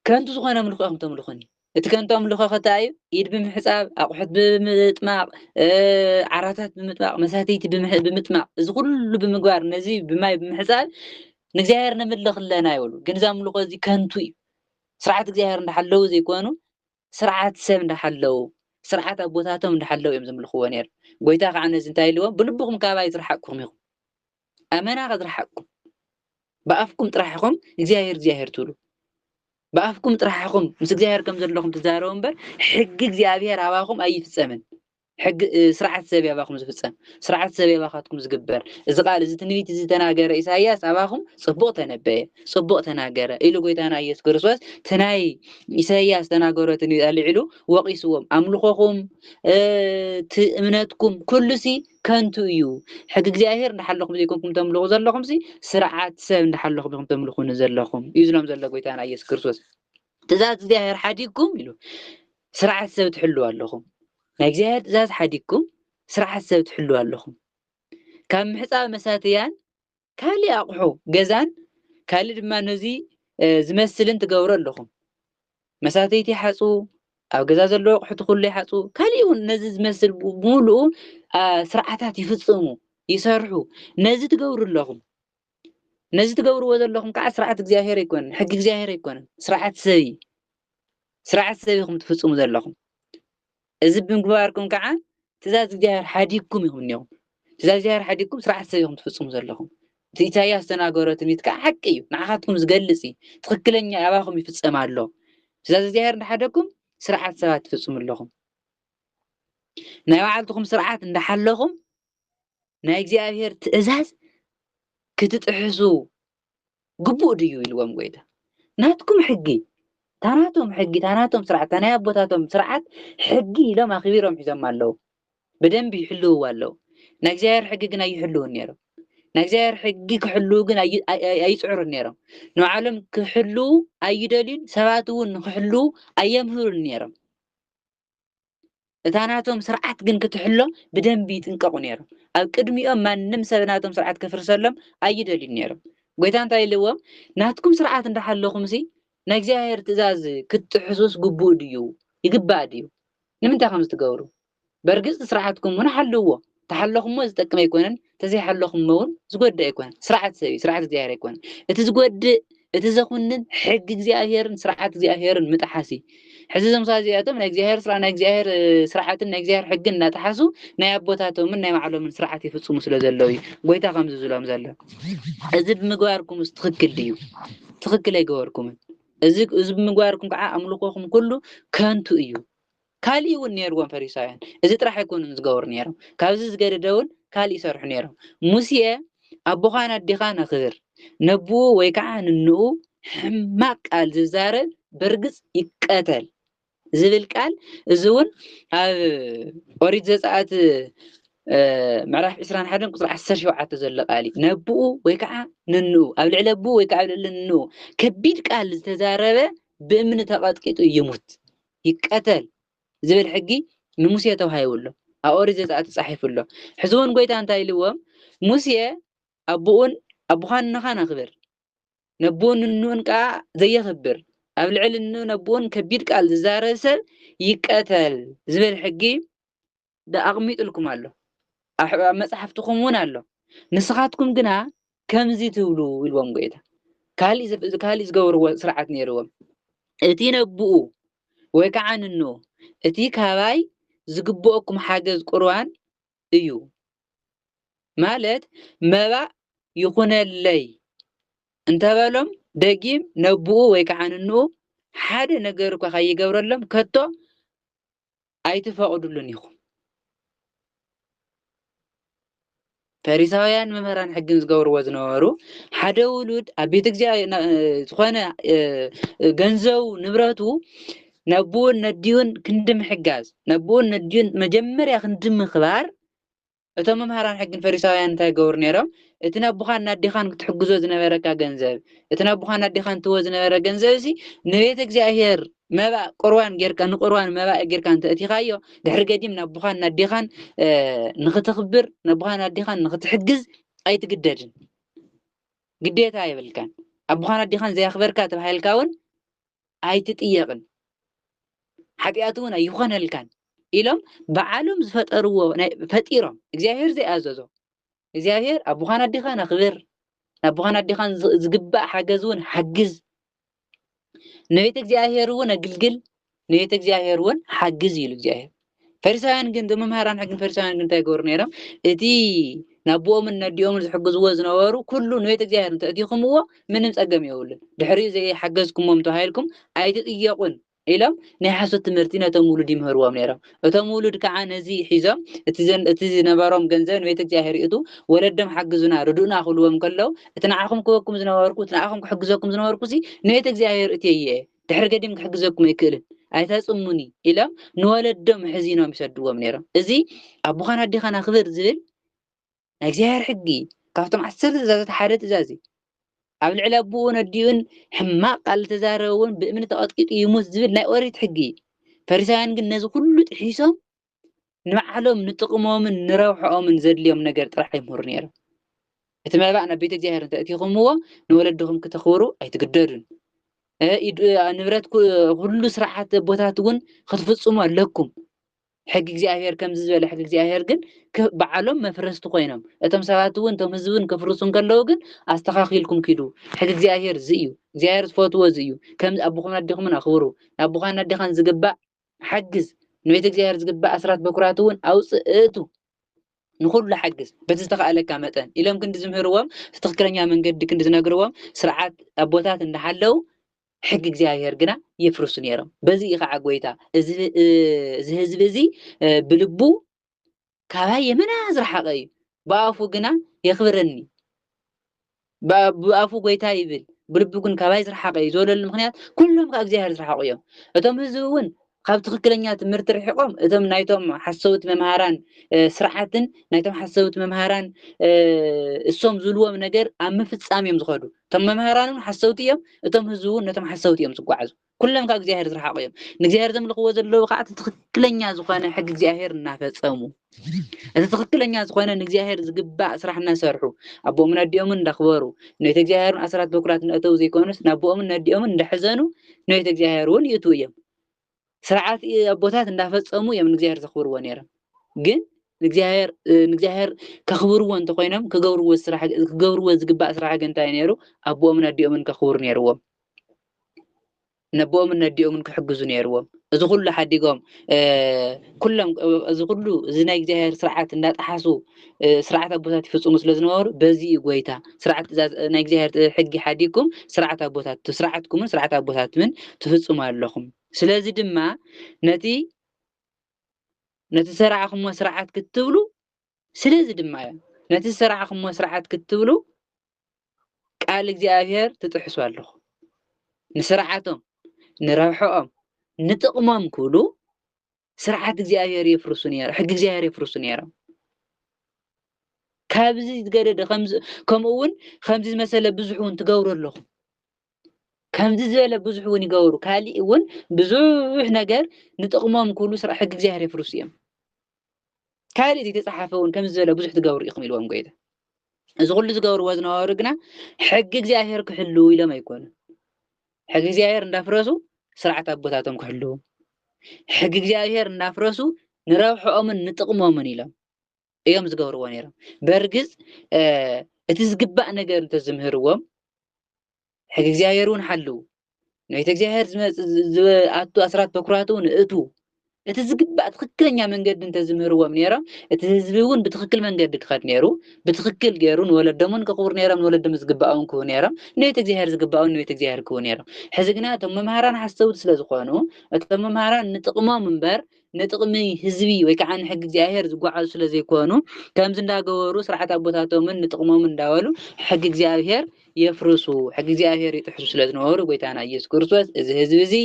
ከንቱ ዝኾነ ምልኹም ተምልኹኒ እቲ ከንቱ ምልኹ ከታይ ኢድ ብምሕፃብ ኣቑሑት ብምጥማቕ ዓራታት ብምጥማቕ መሳተይቲ ብምጥማቕ እዚ ኩሉ ብምግባር ነዚ ብማይ ብምሕፃብ ንእግዚአብሔር ነምልኽ ኣለና ይብሉ ግን ዛ ምልኹ እዚ ከንቱ እዩ ስርዓት እግዚአብሔር እንደحلو ዘይኮኑ ስርዓት ሰብ እንደحلو سرعة أبوتاتهم እንደحلو يوم زملخوا نير قويتا عن زنتاي لو بلبكم كاباي ترحقكم يخم أمانة قد رحقكم بأفكم ترحقكم زاهر تولو بأفكم ترحكم مسجزاهر كم زلكم تزارون بر حق زيابير عواكم أي في الزمن حق سرعة سبيا باكم زفتسم سرعة سبيا باخاتكم زقبر إذا قال إذا تنبيت إذا تناجر إساياس عواكم صبوت نبيه صبوت تناجر إلو قيت أنا يس كرسوس تناي إساياس تناجرت اللي علو وقيسوهم أملكوكم تأمناتكم كل شيء كنتو يو حق زاهر نحلكم زيكم تملكوا زلكم سي سرعة سب نحلكم بكم تملكون زلكم يزلم زلك قيت أنا يس كرسوس تزاد زاهر حديكم إلو سرعة سب تحلوا لكم نجزاهر تزاد حديكم سرعة سب تحلوا لكم كم حساب مساتيان كالي أقحو جزان كالي ما نزي زمسلن تجورا لكم مساتيتي حسو أو جزاز اللوق حط كل حسو كالي ونزز مسل بمولو سرعتها يفصموا يسرحوا نزي تجور لهم نزي تجور وزر لهم كأسرعة جزاهر يكون حق جزاهر يكون سرعة سبيكم تفصموا زر لهم إذا بمقباركم كعان تزاد جزاهر حديكم يهم يوم تزاد جزاهر حديكم سرعة سبيكم تفصموا زر لهم تيتايا استناغورت ميتكا حقي نعاتكم زغلسي تخكلنيا ياباكم يفصم الله تزاد جزاهر نحدكم سرعة سبات تفصموا لهم ناي وعلتكم سرعة ندحلهم ناي እግዚአብሔር ትእዛዝ ክትጥሕሱ ግቡእ ድዩ ኢልዎም ጎይታ ናትኩም ሕጊ ታናቶም ስርዓት ናይ ኣቦታቶም ስርዓት ሕጊ ኢሎም ኣኽቢሮም ሒዞም ኣለው በደንብ ይሕልው ኣለው ናይ እግዚአብሔር ሕጊ ግን ኣይሕልውን ነይሮም ናይ እግዚአብሔር ሕጊ ክሕልው ግን ኣይፅዕሩን ነይሮም ንዓለም ክሕልው ኣይደልዩን ሰባት እውን ንክሕልው ኣየምህሩን ነይሮም እታናቶም ስርዓት ግን ክትሕሎ በደንብ ይጥንቀቁ ነይሮም ኣብ ቅድሚኦም ማንም ሰብናቶም ስርዓት ከፍርሰሎም ኣይደልዩን ነይሮም ጎይታ እንታይ ኢልዎም ናትኩም ስርዓት እንዳሓለኹም ሲ ናይ እግዚአብሔር ትእዛዝ ክትሕሱስ ግቡእ ድዩ ይግባእ ድዩ ንምንታይ ከም ዝትገብሩ በርግጽ ስርዓትኩም ምን ሓልዎ ተሓለኹም ዝጠቅም ኣይኮነን ተዘይሓለኹም እውን ዝጎድእ ኣይኮነን ስርዓት እግዚአብሔር ኣይኮነን እቲ ዝጎድእ እቲ ዘኹንን ሕጊ እግዚአብሔርን ስርዓት እግዚአብሔርን ምጥሓሲ ሕዚ ዘምሳዚያቶም ናይ እግዚአብሔር ስርዓት ናይ እግዚአብሔር ስርዓትን ናይ እግዚአብሔር ሕግን እናተሓሱ ናይ ኣቦታቶምን ናይ ባዕሎምን ስርዓት ይፍጽሙ ስለ ዘለው ጎይታ ከም ዝብሎም ዘሎ እዚ ብምግባርኩም ትኽክል ድዩ ትኽክል ኣይገበርኩምን እዚ ብምግባርኩም ከዓ ኣምልኮኩም ኩሉ ከንቱ እዩ ካልእ እውን ነይርዎም ፈሪሳውያን እዚ ጥራሕ ኣይኮኑን ዝገብሩ ነይሮም ካብዚ ዝገደደውን ካልእ ይሰርሑ ነይሮም ሙሴ ኣቦኻን ኣዴኻን ኣኽብር ነብኡ ወይ ከዓ ንንኡ ሕማቅ ቃል ዝዛረብ በርግጽ ይቀተል ዝብል ቃል እዚ እውን ኣብ ኦሪት ዘጸአት ምዕራፍ 21 ቁጥሪ 17 ዘሎ ቃል ነብኡ ወይ ከዓ ንንኡ ኣብ ልዕሊ ኣቦ ወይ ከዓ ኣብ ልዕሊ ንንኡ ከቢድ ቃል ዝተዛረበ ብእምኒ ተቐጥቂጡ ይሙት ይቀተል ዝብል ሕጊ ንሙሴ ተዋሂብሎ ኣብ ኦሪት ዘጸአት ተጻሒፉሎ ሕዚ እውን ጎይታ እንታይ ኢልዎም ሙሴ ኣቦኻን ንኻን ኣኽብር ነብኡን ንንኡን ከዓ ዘየኽብር ኣብ ልዕሊ ንንኡ ነብኡን ከቢድ ቃል ዝዛረብ ሰብ ይቀተል ዝብል ሕጊ ኣቕሚጡልኩም ኣሎ ኣብ መጽሓፍትኩም እውን ኣሎ ንስኻትኩም ግና ከምዚ ትብሉ ኢልዎም ጎይታ ካልእ ዝገብርዎ ስርዓት ነይርዎም እቲ ነብኡ ወይ ከዓ ንንኡ እቲ ካባይ ዝግብአኩም ሓገዝ ቁርባን እዩ ማለት መባእ ይኹነለይ እንተበሎም ደጊም ነብኡ ወይ ከዓ ንንኡ ሓደ ነገር እኳ ከይገብረሎም ከቶ ኣይትፈቅዱሉን ኢኹም ፈሪሳውያን መምህራን ሕግን ዝገብርዎ ዝነበሩ ሓደ ውሉድ ኣብ ቤተ እግዚአብሔር ዝኾነ ገንዘቡ ንብረቱ ነብኡን ነድዩን ክንድምሕጋዝ ነብኡን ነድዩን መጀመርያ ክንድምኽባር እቶም መምህራን ሕግን ፈሪሳውያን እንታይ ገብሩ ነይሮም እቲ ነብኻን ናዴኻን ክትሕግዞ ዝነበረካ ገንዘብ እቲ ነብኻን ናዴኻን ትዎ ዝነበረ ገንዘብ እዚ ንቤተ እግዚአብሔር መባእ ቁርባን ጌርካ ንቁርባን መባእ ጌርካ እንተእቲኻዮ ድሕሪ ገዲም ነብኻን ናዴኻን ንኽትኽብር ነብኻን ናዴኻን ንኽትሕግዝ ኣይትግደድን ግዴታ ይብልካን ኣቦኻን ናዴኻን ዘያኽበርካ ተባሂልካ እውን ኣይትጥየቕን ሓጢኣት እውን ኣይኾነልካን ኢሎም በዓሎም ዝፈጠርዎ ፈጢሮም እግዚአብሔር ዘይኣዘዞ እግዚአብሔር ኣቦኻን ናዴኻን ኣኽብር ኣቦኻን ናዴኻን ዝግባእ ሓገዝ እውን ሓግዝ ንቤተ እግዚአብሔር እውን ኣግልግል ንቤተ እግዚአብሔር እውን ሓግዝ ኢሉ እግዚአብሔር ፈሪሳውያን ግን መምህራን ሕግን ፈሪሳውያን ግን እንታይ ገብሩ ነይሮም እቲ نابوهم النديهم زحجزوا زنوارو كله نويت እግዚአብሔር እንተእቲኹም هو ምንም ጸገም የውልን ድሕሪ ዘይ ሓገዝኩም ተባሂልኩም ኣይትጥየቁን ኢሎም ናይ ሓሶት ትምህርቲ ነቶም ውሉድ ይምህርዎም ነይሮም እቶም ውሉድ ከዓ ነዚ ሒዞም እቲ ዝነበሮም ገንዘብ ንቤተ እግዚአብሔር ይእቱ ወለዶም ሓግዙና ርዱእና ክብልዎም ከለው እቲ ንዓኹም ክወኩም ዝነበርኩ እቲ ንዓኹም ክሕግዘኩም ዝነበርኩ ሲ ንቤተ እግዚአብሔር እትየ ድሕሪ ገዲም ክሕግዘኩም ኣይክእልን ኣይተጽሙኒ ኢሎም ንወለዶም ሕዚኖም ይሰድዎም ነይሮም እዚ ኣቦኻና ኣዴኻና ክብር ዝብል ናይ እግዚአብሔር ሕጊ ካብቶም 10 ትእዛዛት ሓደ ትእዛዝ ኣብ ልዕሊ ኣቦኡን ኣዲኡን ሕማቅ ቃል ተዛረቡን ብእምኒ ተቐጥቂጡ ይሙት ዝብል ናይ ኦሪት ሕጊ ፈሪሳውያን ግን ነዚ ኩሉ ጥሒሶም ንባዕሎም ንጥቅሞምን ንረብሖኦምን ዘድልዮም ነገር ጥራሕ ይምህሩ ነይሮም እቲ መባእ ናብ ቤተ እግዚአብሔር እንተእቲኹምዎ ንወለድኹም ክተኽብሩ ኣይትግደዱን ንብረት ኩሉ ስርዓት ቦታት እውን ክትፍጽሙ ኣለኩም ሕጊ እግዚአብሔር ከም ዝበለ ሕጊ እግዚአብሔር ግን በዓሎም መፍረስቲ ኮይኖም እቶም ሰባት እውን እቶም ህዝብን ከፍርሱን ከለው ግን ኣስተኻኺልኩም ኪዱ ሕጊ እግዚአብሔር ዝዩ እግዚአብሔር ዝፈትዎ ዝዩ ከም ኣቦኹም ኣዴኹም ኣኽብሩ ኣቦኻን ኣዴኻን ዝግባእ ሓግዝ ንቤተ እግዚአብሔር ዝግባእ ኣስራት በኩራት እውን ኣውፅእቱ ንኩሉ ሓግዝ በቲ ዝተኻእለካ መጠን ኢሎም ክንዲ ዝምህርዎም ትክክለኛ መንገዲ ክንዲ ዝነግርዎም ስርዓት ኣቦታት እንዳሓለው ሕጊ እግዚአብሔር ግና ይፍርሱ ነይሮም በዚ ከዓ ጎይታ እዚ ህዝብ እዚ ብልቡ ካባይ የመና ዝረሓቀ እዩ ብኣፉ ግና የኽብረኒ ብኣፉ ጎይታ ይብል ብልቡ ግን ካባይ ዝረሓቀ እዩ ዝበለሉ ምክንያት ኩሎም ካብ እግዚአብሔር ዝረሓቁ እዮም እቶም ህዝብ እውን ካብ ትክክለኛ ትምህርቲ ርሒቆም እቶም ናይቶም ሓሰውት መምሃራን ስርዓትን ናይቶም ሓሰውት መምሃራን እሶም ዝብልዎም ነገር ኣብ ምፍጻም እዮም ዝኸዱ እቶም መምሃራንን ሓሰውት እዮም እቶም ህዝብ እውን ነቶም ሓሰውት እዮም ዝጓዓዙ ኩሎም ካብ እግዚአብሔር ዝረሓቁ እዮም ንእግዚአብሔር ዘምልኽዎ ዘለዉ ከዓ ትክክለኛ ዝኾነ ሕጊ እግዚአብሔር እናፈጸሙ እቲ ትክክለኛ ዝኾነ ንእግዚአብሔር ዝግባእ ስራሕ እናሰርሑ ኣቦኦምን ኣዲኦምን እንዳኽበሩ ንቤተ እግዚአብሔርን ኣስራት በኩራት እናእተው ዘይኮኑስ ናቦኦምን ኣዲኦምን እንዳሕዘኑ ንቤተ እግዚአብሔር እውን ይእትዉ እዮም ስርዓት ኣቦታት እንዳፈጸሙ እዮም ንእግዚአብሔር ዘኽብርዎ ነይሮም ግን ንእግዚአብሔር ከኽብርዎ እንተኮይኖም ክገብርዎ ዝግባእ ስራሕ ግን እንታይ ነይሩ ኣቦኦምን ኣዲኦምን ከኽብሩ ነይርዎም ነቦኦምን ኣዲኦምን ክሕግዙ ነይርዎም እዚ ኩሉ ሓዲጎም ኩሎም እዚ ኩሉ እዚ ናይ እግዚአብሔር ስርዓት እንዳጣሓሱ ስርዓት ኣቦታት ይፍጽሙ ስለዝነበሩ በዚ ጎይታ ስርዓት ናይ እግዚአብሔር ሕጊ ሓዲኩም ስርዓት ኣቦታት ስርዓትኩምን ስርዓት ኣቦታትን ትፍጽሙ ኣለኹም ስለዚ ድማ ነቲ ሰራዕኹምዎ ስርዓት ክትብሉ ስለዚ ድማ ነቲ ሰራዕኹምዎ ስርዓት ክትብሉ ቃል እግዚአብሔር ትጥሕሱ ኣለኹ ንስርዓቶም ንረብሖኦም ንጥቅሞም ኩሉ ስርዓት እግዚአብሔር ይፍርሱ ነይሮም ሕጊ እግዚአብሔር ይፍርሱ ነይሮም ካብዚ ዝገደደ ከምኡውን ከምዚ ዝመሰለ ብዙሕ እውን ትገብሩ ኣለኹም ከምዚ ዝበለ ብዙሕ እውን ይገብሩ ካሊእ እውን ብዙሕ ነገር ንጥቅሞም ኩሉ ስራሕ ሕጊ እግዚአብሔር ይፍርሱ እዮም ካሊእ ዝተጻሓፈ እውን ከምዚ ዝበለ ብዙሕ ትገብሩ ኢኹም ኢልዎም ጎይታ እዚ ኩሉ ዝገብርዎ ዝነበሩ ግና ሕጊ እግዚአብሔር ክሕልው ኢሎም ኣይኮኑን ሕጊ እግዚአብሔር እንዳፍረሱ ስርዓት ኣቦታቶም ክሕልው ሕጊ እግዚአብሔር እንዳፍረሱ ንረብሖኦምን ንጥቅሞምን ኢሎም እዮም ዝገብርዎ ነይሮም በርግጽ እቲ ዝግባእ ነገር እንተዝምህርዎም ሕጊ እግዚአብሔር እውን ሓልው ንቤተ እግዚአብሔር ዝኣቱ ኣስራት በኩራት እውን እቱ እቲ ዝግባእ ትክክለኛ መንገዲ እንተዝምህርዎም ነይሮም እቲ ህዝቢ እውን ብትክክል መንገዲ ክኸድ ነይሩ ብትክክል ገይሩ ንወለዶምን ክኽብሩ ነይሮም ንወለዶም ዝግባኦም ክህቡ ነይሮም ንቤተ እግዚአብሔር ዝግባኦም ንቤተ እግዚአብሔር ክህቡ ነይሮም ሕዚ ግና እቶም መምሃራን ሓሰውቲ ስለዝኾኑ እቶም መምሃራን ንጥቅሞም እምበር ንጥቅሚ ህዝቢ ወይ ከዓ ንሕጊ እግዚአብሔር ዝጓዓዙ ስለዘይኮኑ ከምዚ እንዳገበሩ ስርዓት ኣቦታቶምን ንጥቅሞምን እንዳበሉ ሕጊ እግዚአብሔር የፍርሱ ሕጊ እግዚአብሔር ይጥሕሱ ስለዝነበሩ ጎይታና ኢየሱስ ክርስቶስ እዚ ህዝቢ እዚ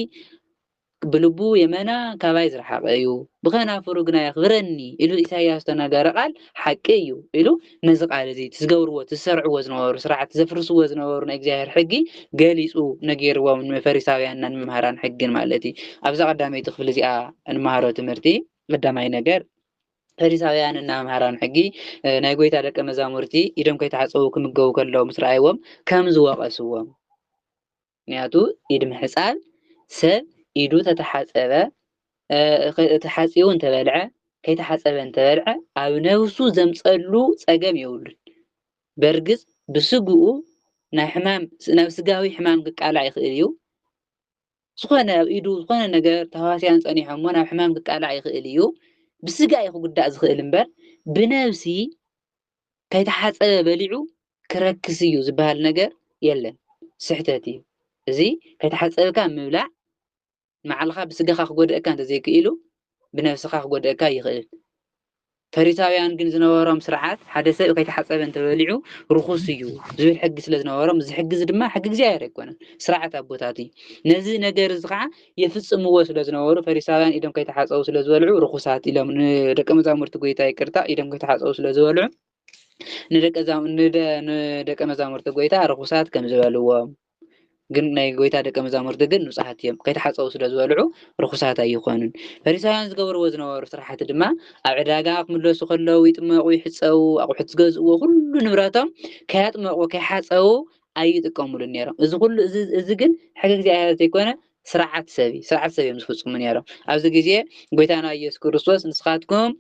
ብልቡ የመና ካባይ ዝረሓቀ እዩ ብኸናፍሩ ግና የኽብረኒ ኢሉ ኢሳይያስ ተናገረ ቃል ሓቂ እዩ ኢሉ ነዚ ቃል እዚ ትዝገብርዎ ትሰርዕዎ ዝነበሩ ስርዓት ዘፍርስዎ ዝነበሩ ናይ እግዚአብሔር ሕጊ ገሊፁ ነጊርዎም ንፈሪሳውያንና ንመምሃራን ሕግን ማለት እዩ ኣብዛ ቀዳመይቲ ክፍሊ እዚኣ እንመሃሮ ትምህርቲ ቀዳማይ ነገር ፈሪሳውያንና መምሃራን ሕጊ ናይ ጎይታ ደቀ መዛሙርቲ ኢዶም ከይተሓፀቡ ክምገቡ ከለዉ ምስ ረኣይዎም ከም ዝወቀስዎም ምክንያቱ ኢድ ምሕፃብ ሰብ ኢዱ ተተሓፀበ ተሓፂቡ እንተበልዐ ከይተሓፀበ እንተበልዐ ኣብ ነብሱ ዘምፀሉ ፀገም የብሉን በርግጽ ብስግኡ ናብ ስጋዊ ሕማም ክቃላዕ ይኽእል እዩ ዝኾነ ኣብ ኢዱ ዝኾነ ነገር ተዋስያን ፀኒሖሞ ናብ ሕማም ክቃላዕ ይኽእል እዩ ብስጋ ክጉዳእ ዝኽእል እምበር ብነብሲ ከይተሓፀበ በሊዑ ክረክስ እዩ ዝበሃል ነገር የለን ስሕተት እዩ እዚ ከይተሓፀብካ ምብላዕ መዓልኻ ብስጋኻ ክጎድአካ እንተዘይክኢሉ ብነፍስኻ ክጎድአካ ይኽእል ፈሪሳውያን ግን ዝነበሮም ስርዓት ሓደ ሰብ ከይተሓፀበ እንተበሊዑ ርኩስ እዩ ዝብል ሕጊ ስለ ዝነበሮም እዚ ሕጊ ድማ ሕጊ እግዚኣብሔር ኣይኮነን ስርዓት ኣቦታት እዩ ነዚ ነገር እዚ ከዓ የፍፅምዎ ስለ ዝነበሩ ፈሪሳውያን ኢዶም ከይተሓፀቡ ስለ ዝበልዑ ርኩሳት ኢሎም ንደቀ መዛሙርቲ ጎይታ ይቅርታ ኢዶም ከይተሓፀቡ ስለ ዝበልዑ ንደቀ መዛሙርቲ ጎይታ ርኩሳት ከም ዝበልዎም ግን ናይ ጎይታ ደቀ መዛሙርቲ ግን ንጹሓት እዮም ከይተሓፀቡ ስለ ዝበልዑ ርኩሳት ኣይኮኑን ፈሪሳውያን ዝገብርዎ ዝነበሩ ስራሕቲ ድማ ኣብ ዕዳጋ ክምለሱ ከለዉ ይጥመቁ ይሕፀቡ ኣቑሑት ዝገዝእዎ ኩሉ ንብረቶም ከያጥመቁ ከይሓፀቡ ኣይጥቀሙሉን ነይሮም እዚ ኩሉ እዚ ግን ሕጊ እግዚኣብሔር ዘይኮነ ስርዓት ሰብ እዮም ዝፍፅሙ ነይሮም ኣብዚ ግዜ ጎይታና ኢየሱስ ክርስቶስ ንስኻትኩም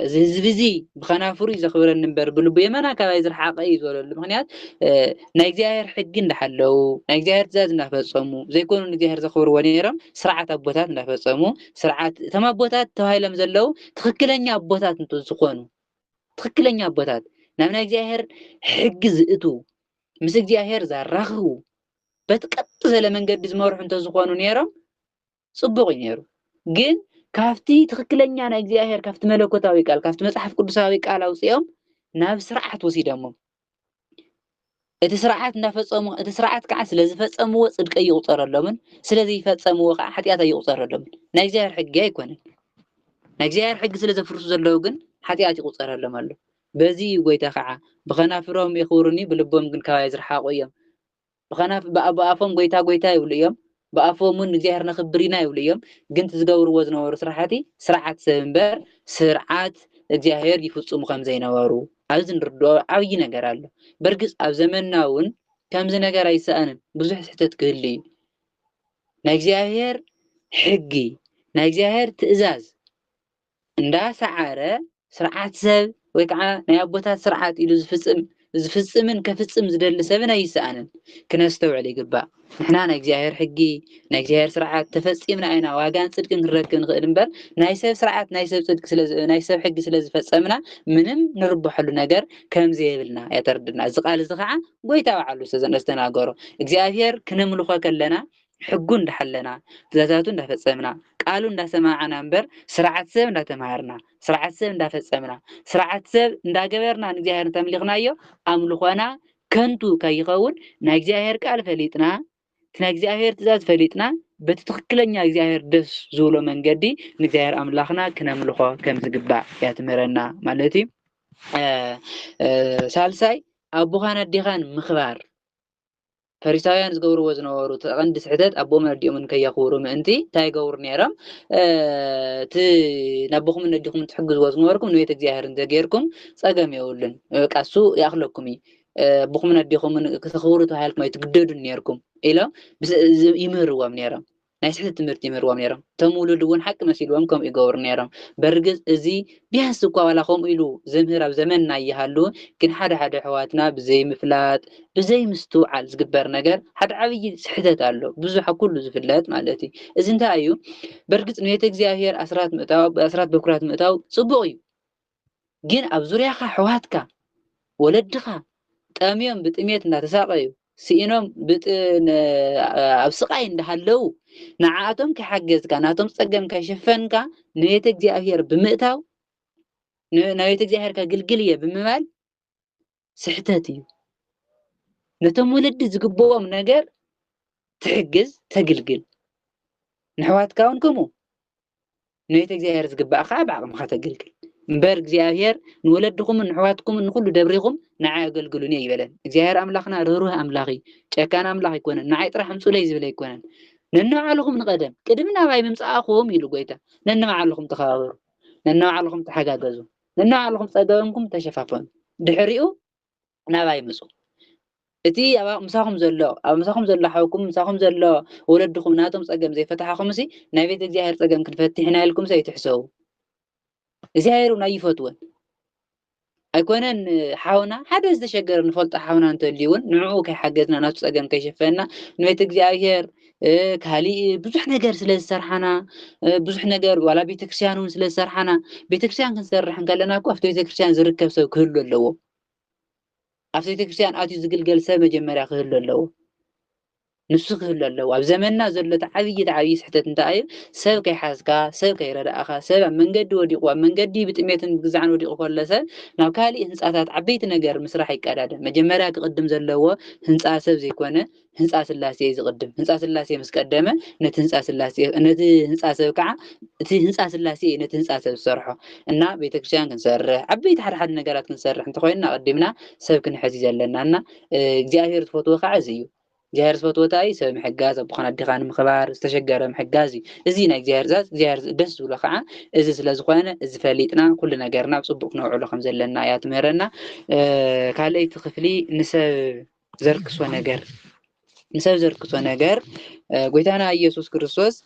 እዚ ህዝቢ እዚ ብከናፍሩ ዘኽብረኒ እምበር ብልቡ የመና ከባቢ ዝረሓቐ እዩ ዝበለሉ ምክንያት ናይ እግዚኣብሔር ሕጊ እንዳሓለው ናይ እግዚኣብሔር ትእዛዝ እንዳፈፀሙ ዘይኮኑ ንእግዚኣብሔር ዘኽብርዎ ነይሮም ስርዓት ኣቦታት እንዳፈፀሙ ስርዓት እቶም ኣቦታት ተባሂሎም ዘለው ትክክለኛ ኣቦታት እንትዝኾኑ ትክክለኛ ኣቦታት ናብ ናይ እግዚኣብሔር ሕጊ ዝእቱ ምስ እግዚኣብሔር ዘራኽቡ በትቀጥ ዘለ መንገዲ ዝመርሑ እንተዝኾኑ ነይሮም ጽቡቕ ነይሩ ግን ካፍቲ ትክክለኛ ናይ እግዚኣብሔር ካፍቲ መለኮታዊ ቃል ካፍቲ መጽሓፍ ቅዱሳዊ ቃል አውጽኦም ናብ ስርዓት ወሲደሞም እቲ ስርዓት እንዳፈጸሙ እቲ ስርዓት ከዓ ስለዝፈጸምዎ ጽድቅ ይቁጠረሎምን ስለዝይፈጸምዎ ከዓ ኃጢአት ይቁጠረሎምን ናይ እግዚአብሔር ሕጊ አይኮነን ናይ እግዚአብሔር ሕጊ ስለዘፍርሱ ዘለው ግን ኃጢአት ይቁጠረሎም ኣሎ በዚ ጎይታ ከዓ ብኸናፍሮም ይኽብሩኒ ብልቦም ግን ከባይ ዝረሓቁ እዮም በአፎም ጎይታ ጎይታ ይብሉ እዮም በአፎምን እግዚአብሔር ነኽብሪና ይብሉ እዮም ግን ዝገብርዎ ዝነበሩ ስራሕቲ ስርዓት ሰብ እምበር ስርዓት እግዚአብሔር ይፍጽሙ ከም ዘይነበሩ ኣብዚ ንርድኦ ዓብይ ነገር ኣሎ በርግጽ ኣብ ዘመንና እውን ከምዚ ነገር ኣይሰኣንን ብዙሕ ስሕተት ክህሉ እዩ ናይ እግዚአብሔር ሕጊ ናይ እግዚአብሔር ትእዛዝ እንዳሰዓረ ስርዓት ሰብ ወይ ከዓ ናይ ኣቦታት ስርዓት ኢሉ ዝፍጽምን ከፍጽም ዝደሊ ሰብን ኣይሰኣንን ክነስተውዕል ይግባእ ንሕና ናይ እግዚአብሔር ሕጊ ናይ እግዚአብሔር ስርዓት ተፈጺምና ኢና ዋጋን ጽድቅን ክንረክብ ንኽእል እምበር ናይ ሰብ ስርዓት ናይ ሰብ ጽድቅ ናይ ሰብ ሕጊ ስለዝፈጸምና ምንም ንርብሐሉ ነገር ከምዚ የብልና ያተርድና እዚ ቃል እዚ ከዓ ጎይታ ባዕሉ ዝተናገሮ እግዚአብሔር ክነምልኾ ከለና ሕጉ እንዳሐለና ትእዛዛቱ እንዳፈጸምና ቃሉ እንዳሰማዓና እምበር ስርዓት ሰብ እንዳተማሃርና ስርዓት ሰብ እንዳፈጸምና ስርዓት ሰብ እንዳገበርና ንእግዚአብሔር ተምሊኽናዮ ኣምልኾና ከንቱ ከይኸውን ናይ እግዚአብሔር ቃል ፈሊጥና ናይ እግዚአብሔር ትእዛዝ ፈሊጥና በቲ ትክክለኛ እግዚአብሔር ደስ ዝብሎ መንገዲ ንእግዚአብሔር ኣምላኽና ክነምልኾ ከም ዝግባእ ያትምረና ማለት እዩ ሳልሳይ ኣቦኻን ኣዴኻን ምኽባር ፈሪሳውያን ዝገብርዎ ዝነበሩ ተቐንዲ ስሕተት ኣቦምን ኣዲኦምን ከየኽብሩ ምእንቲ እንታይ ይገብሩ ነይሮም እቲ ናቦኹምን ኣዲኹምን ትሕግዝዎ ዝነበርኩም ንቤተ እግዚአብሔር እንተጌርኩም ፀገም የብሉን ቃሱ ይኣኽለኩም እዩ ኣቦኹምን ኣዲኹምን ክተኽብሩ ተባሂልኩም ኣይትግደዱን ነይርኩም ኢሎም ይምህርዎም ነይሮም ናይ ስሕተት ትምህርቲ ይምህርዎም ነይሮም እቶም ውሉድ እውን ሓቂ መሲልዎም ከምኡ ይገብሩ ነይሮም በርግጽ እዚ ቢያንስ እኳ ዋላ ከምኡ ኢሉ ዘምህር ኣብ ዘመንና ይሃሉ ግን ሓደ ኣሕዋትና ብዘይ ምፍላጥ ብዘይ ምስትውዓል ዝግበር ነገር ሓደ ዓብይ ስሕተት ኣሎ ብዙሕ ኩሉ ዝፍለጥ ማለት እዩ እዚ እንታይ እዩ በርግጽ ንቤተ እግዚአብሔር ኣስራት በኩራት ምእታው ጽቡቕ እዩ ግን ኣብ ዙርያኻ ኣሕዋትካ ወለድኻ ጠምዮም ብጥሜት እንዳተሳቀዩ ሲኢኖም ኣብ ስቃይ እንዳሃለው ንዓኣቶም ከሓገዝካ ናቶም ፀገም ከሸፈንካ ንቤተ እግዚአብሔር ብምእታው ንቤተ እግዚአብሔር ከግልግል እየ ብምባል ስሕተት እዩ ነቶም ወለዲ ዝግብኦም ነገር ትሕግዝ ተግልግል ንሕዋትካ እውን ከምኡ ንቤተ እግዚአብሔር ዝግባእካ ብዓቕምካ ተግልግል እምበር እግዚአብሔር ንወለድኹምን ንሕዋትኩምን ንኩሉ ደብሪኹም ንዓይ ኣገልግሉኒ ይበለን እግዚአብሔር ኣምላኽና ርህሩህ ኣምላኽ እዩ ጨካን ኣምላኽ ኣይኮነን ንዓይ ጥራሕ ምፁለይ ዝብል ኣይኮነን ነንባዕልኹም ንቀደም ቅድሚ ናባይ ምምፃእኹም ኢሉ ጎይታ ነንባዕልኹም ተኸባበሩ ነንባዕልኹም ተሓጋገዙ ነንባዕልኹም ፀገምኩም ተሸፋፈኑ ድሕሪኡ ናባይ ምፁ እቲ ኣብ ምሳኹም ዘሎ ሓውኩም ምሳኹም ዘሎ ወለድኹም ናቶም ፀገም ዘይፈታሐኹም ሲ ናይ ቤተ እግዚአብሔር ፀገም ክንፈትሕና ኢልኩም ዘይትሕሰቡ እግዚአብሔር እውን ኣይፈትዎን ኣይኮነን ሓውና ሓደ ዝተሸገረ ንፈልጦ ሓውና እንተልዩ እውን ንዕኡ ከይሓገዝና ናቱ ፀገም ከይሸፈና ንቤተ እግዚአብሔር ካሊእ ብዙሕ ነገር ስለ ዝሰርሓና ብዙሕ ነገር ዋላ ቤተክርስትያን እውን ስለ ዝሰርሓና ቤተክርስትያን ክንሰርሕ ከለና እኮ ኣብቲ ቤተክርስትያን ዝርከብ ሰብ ክህሉ ኣለዎ ኣብቲ ቤተክርስትያን ኣትዩ ዝግልገል ሰብ መጀመርያ ክህሉ ኣለዎ ንሱ ክህሉ ኣለዎ ኣብ ዘመንና ዘሎ ዓብይ ስሕተት እንታይ እዩ ሰብ ከይሓዝካ ሰብ ከይረዳእካ ሰብ ኣብ መንገዲ ወዲቑ ኣብ መንገዲ ብጥሜትን ብግዛዕን ወዲቑ ከሎ ሰብ ናብ ካሊእ ህንፃታት ዓበይቲ ነገር ምስራሕ ይቀዳድም መጀመርያ ክቅድም ዘለዎ ህንፃ ሰብ ዘይኮነ ህንፃ ስላሴ ዝቅድም ህንፃ ስላሴ ምስ ቀደመ ነቲ ህንፃ ስላሴ ነቲ ህንፃ ሰብ ከዓ እቲ ህንፃ ስላሴ ነቲ ህንፃ ሰብ ዝሰርሖ እና ቤተክርስትያን ክንሰርሕ ዓበይቲ ሓደ ነገራት ክንሰርሕ እንተኮይንና ቀዲምና ሰብ ክንሕዝ ዘለና እና እግዚኣብሔር ዝፈትዎ ከዓ እዚ እዩ እግዚአብሔር ዝፈትወታይ ሰብ ምሕጋዝ ኣቦኻን ኣዴኻን ምኽባር ዝተሸገረ ምሕጋዝ እዩ እዚ ናይ እግዚአብሔር ደስ ዝብሎ ከዓ እዚ ስለ ዝኾነ እዚ ፈሊጥና ኩሉ ነገርና ብፅቡቅ ክነውዕሎ ከም ዘለና እያ ትምህረና ካልአይቲ ክፍሊ ንሰብ ዘርክሶ ነገር ጎይታና ኢየሱስ ክርስቶስ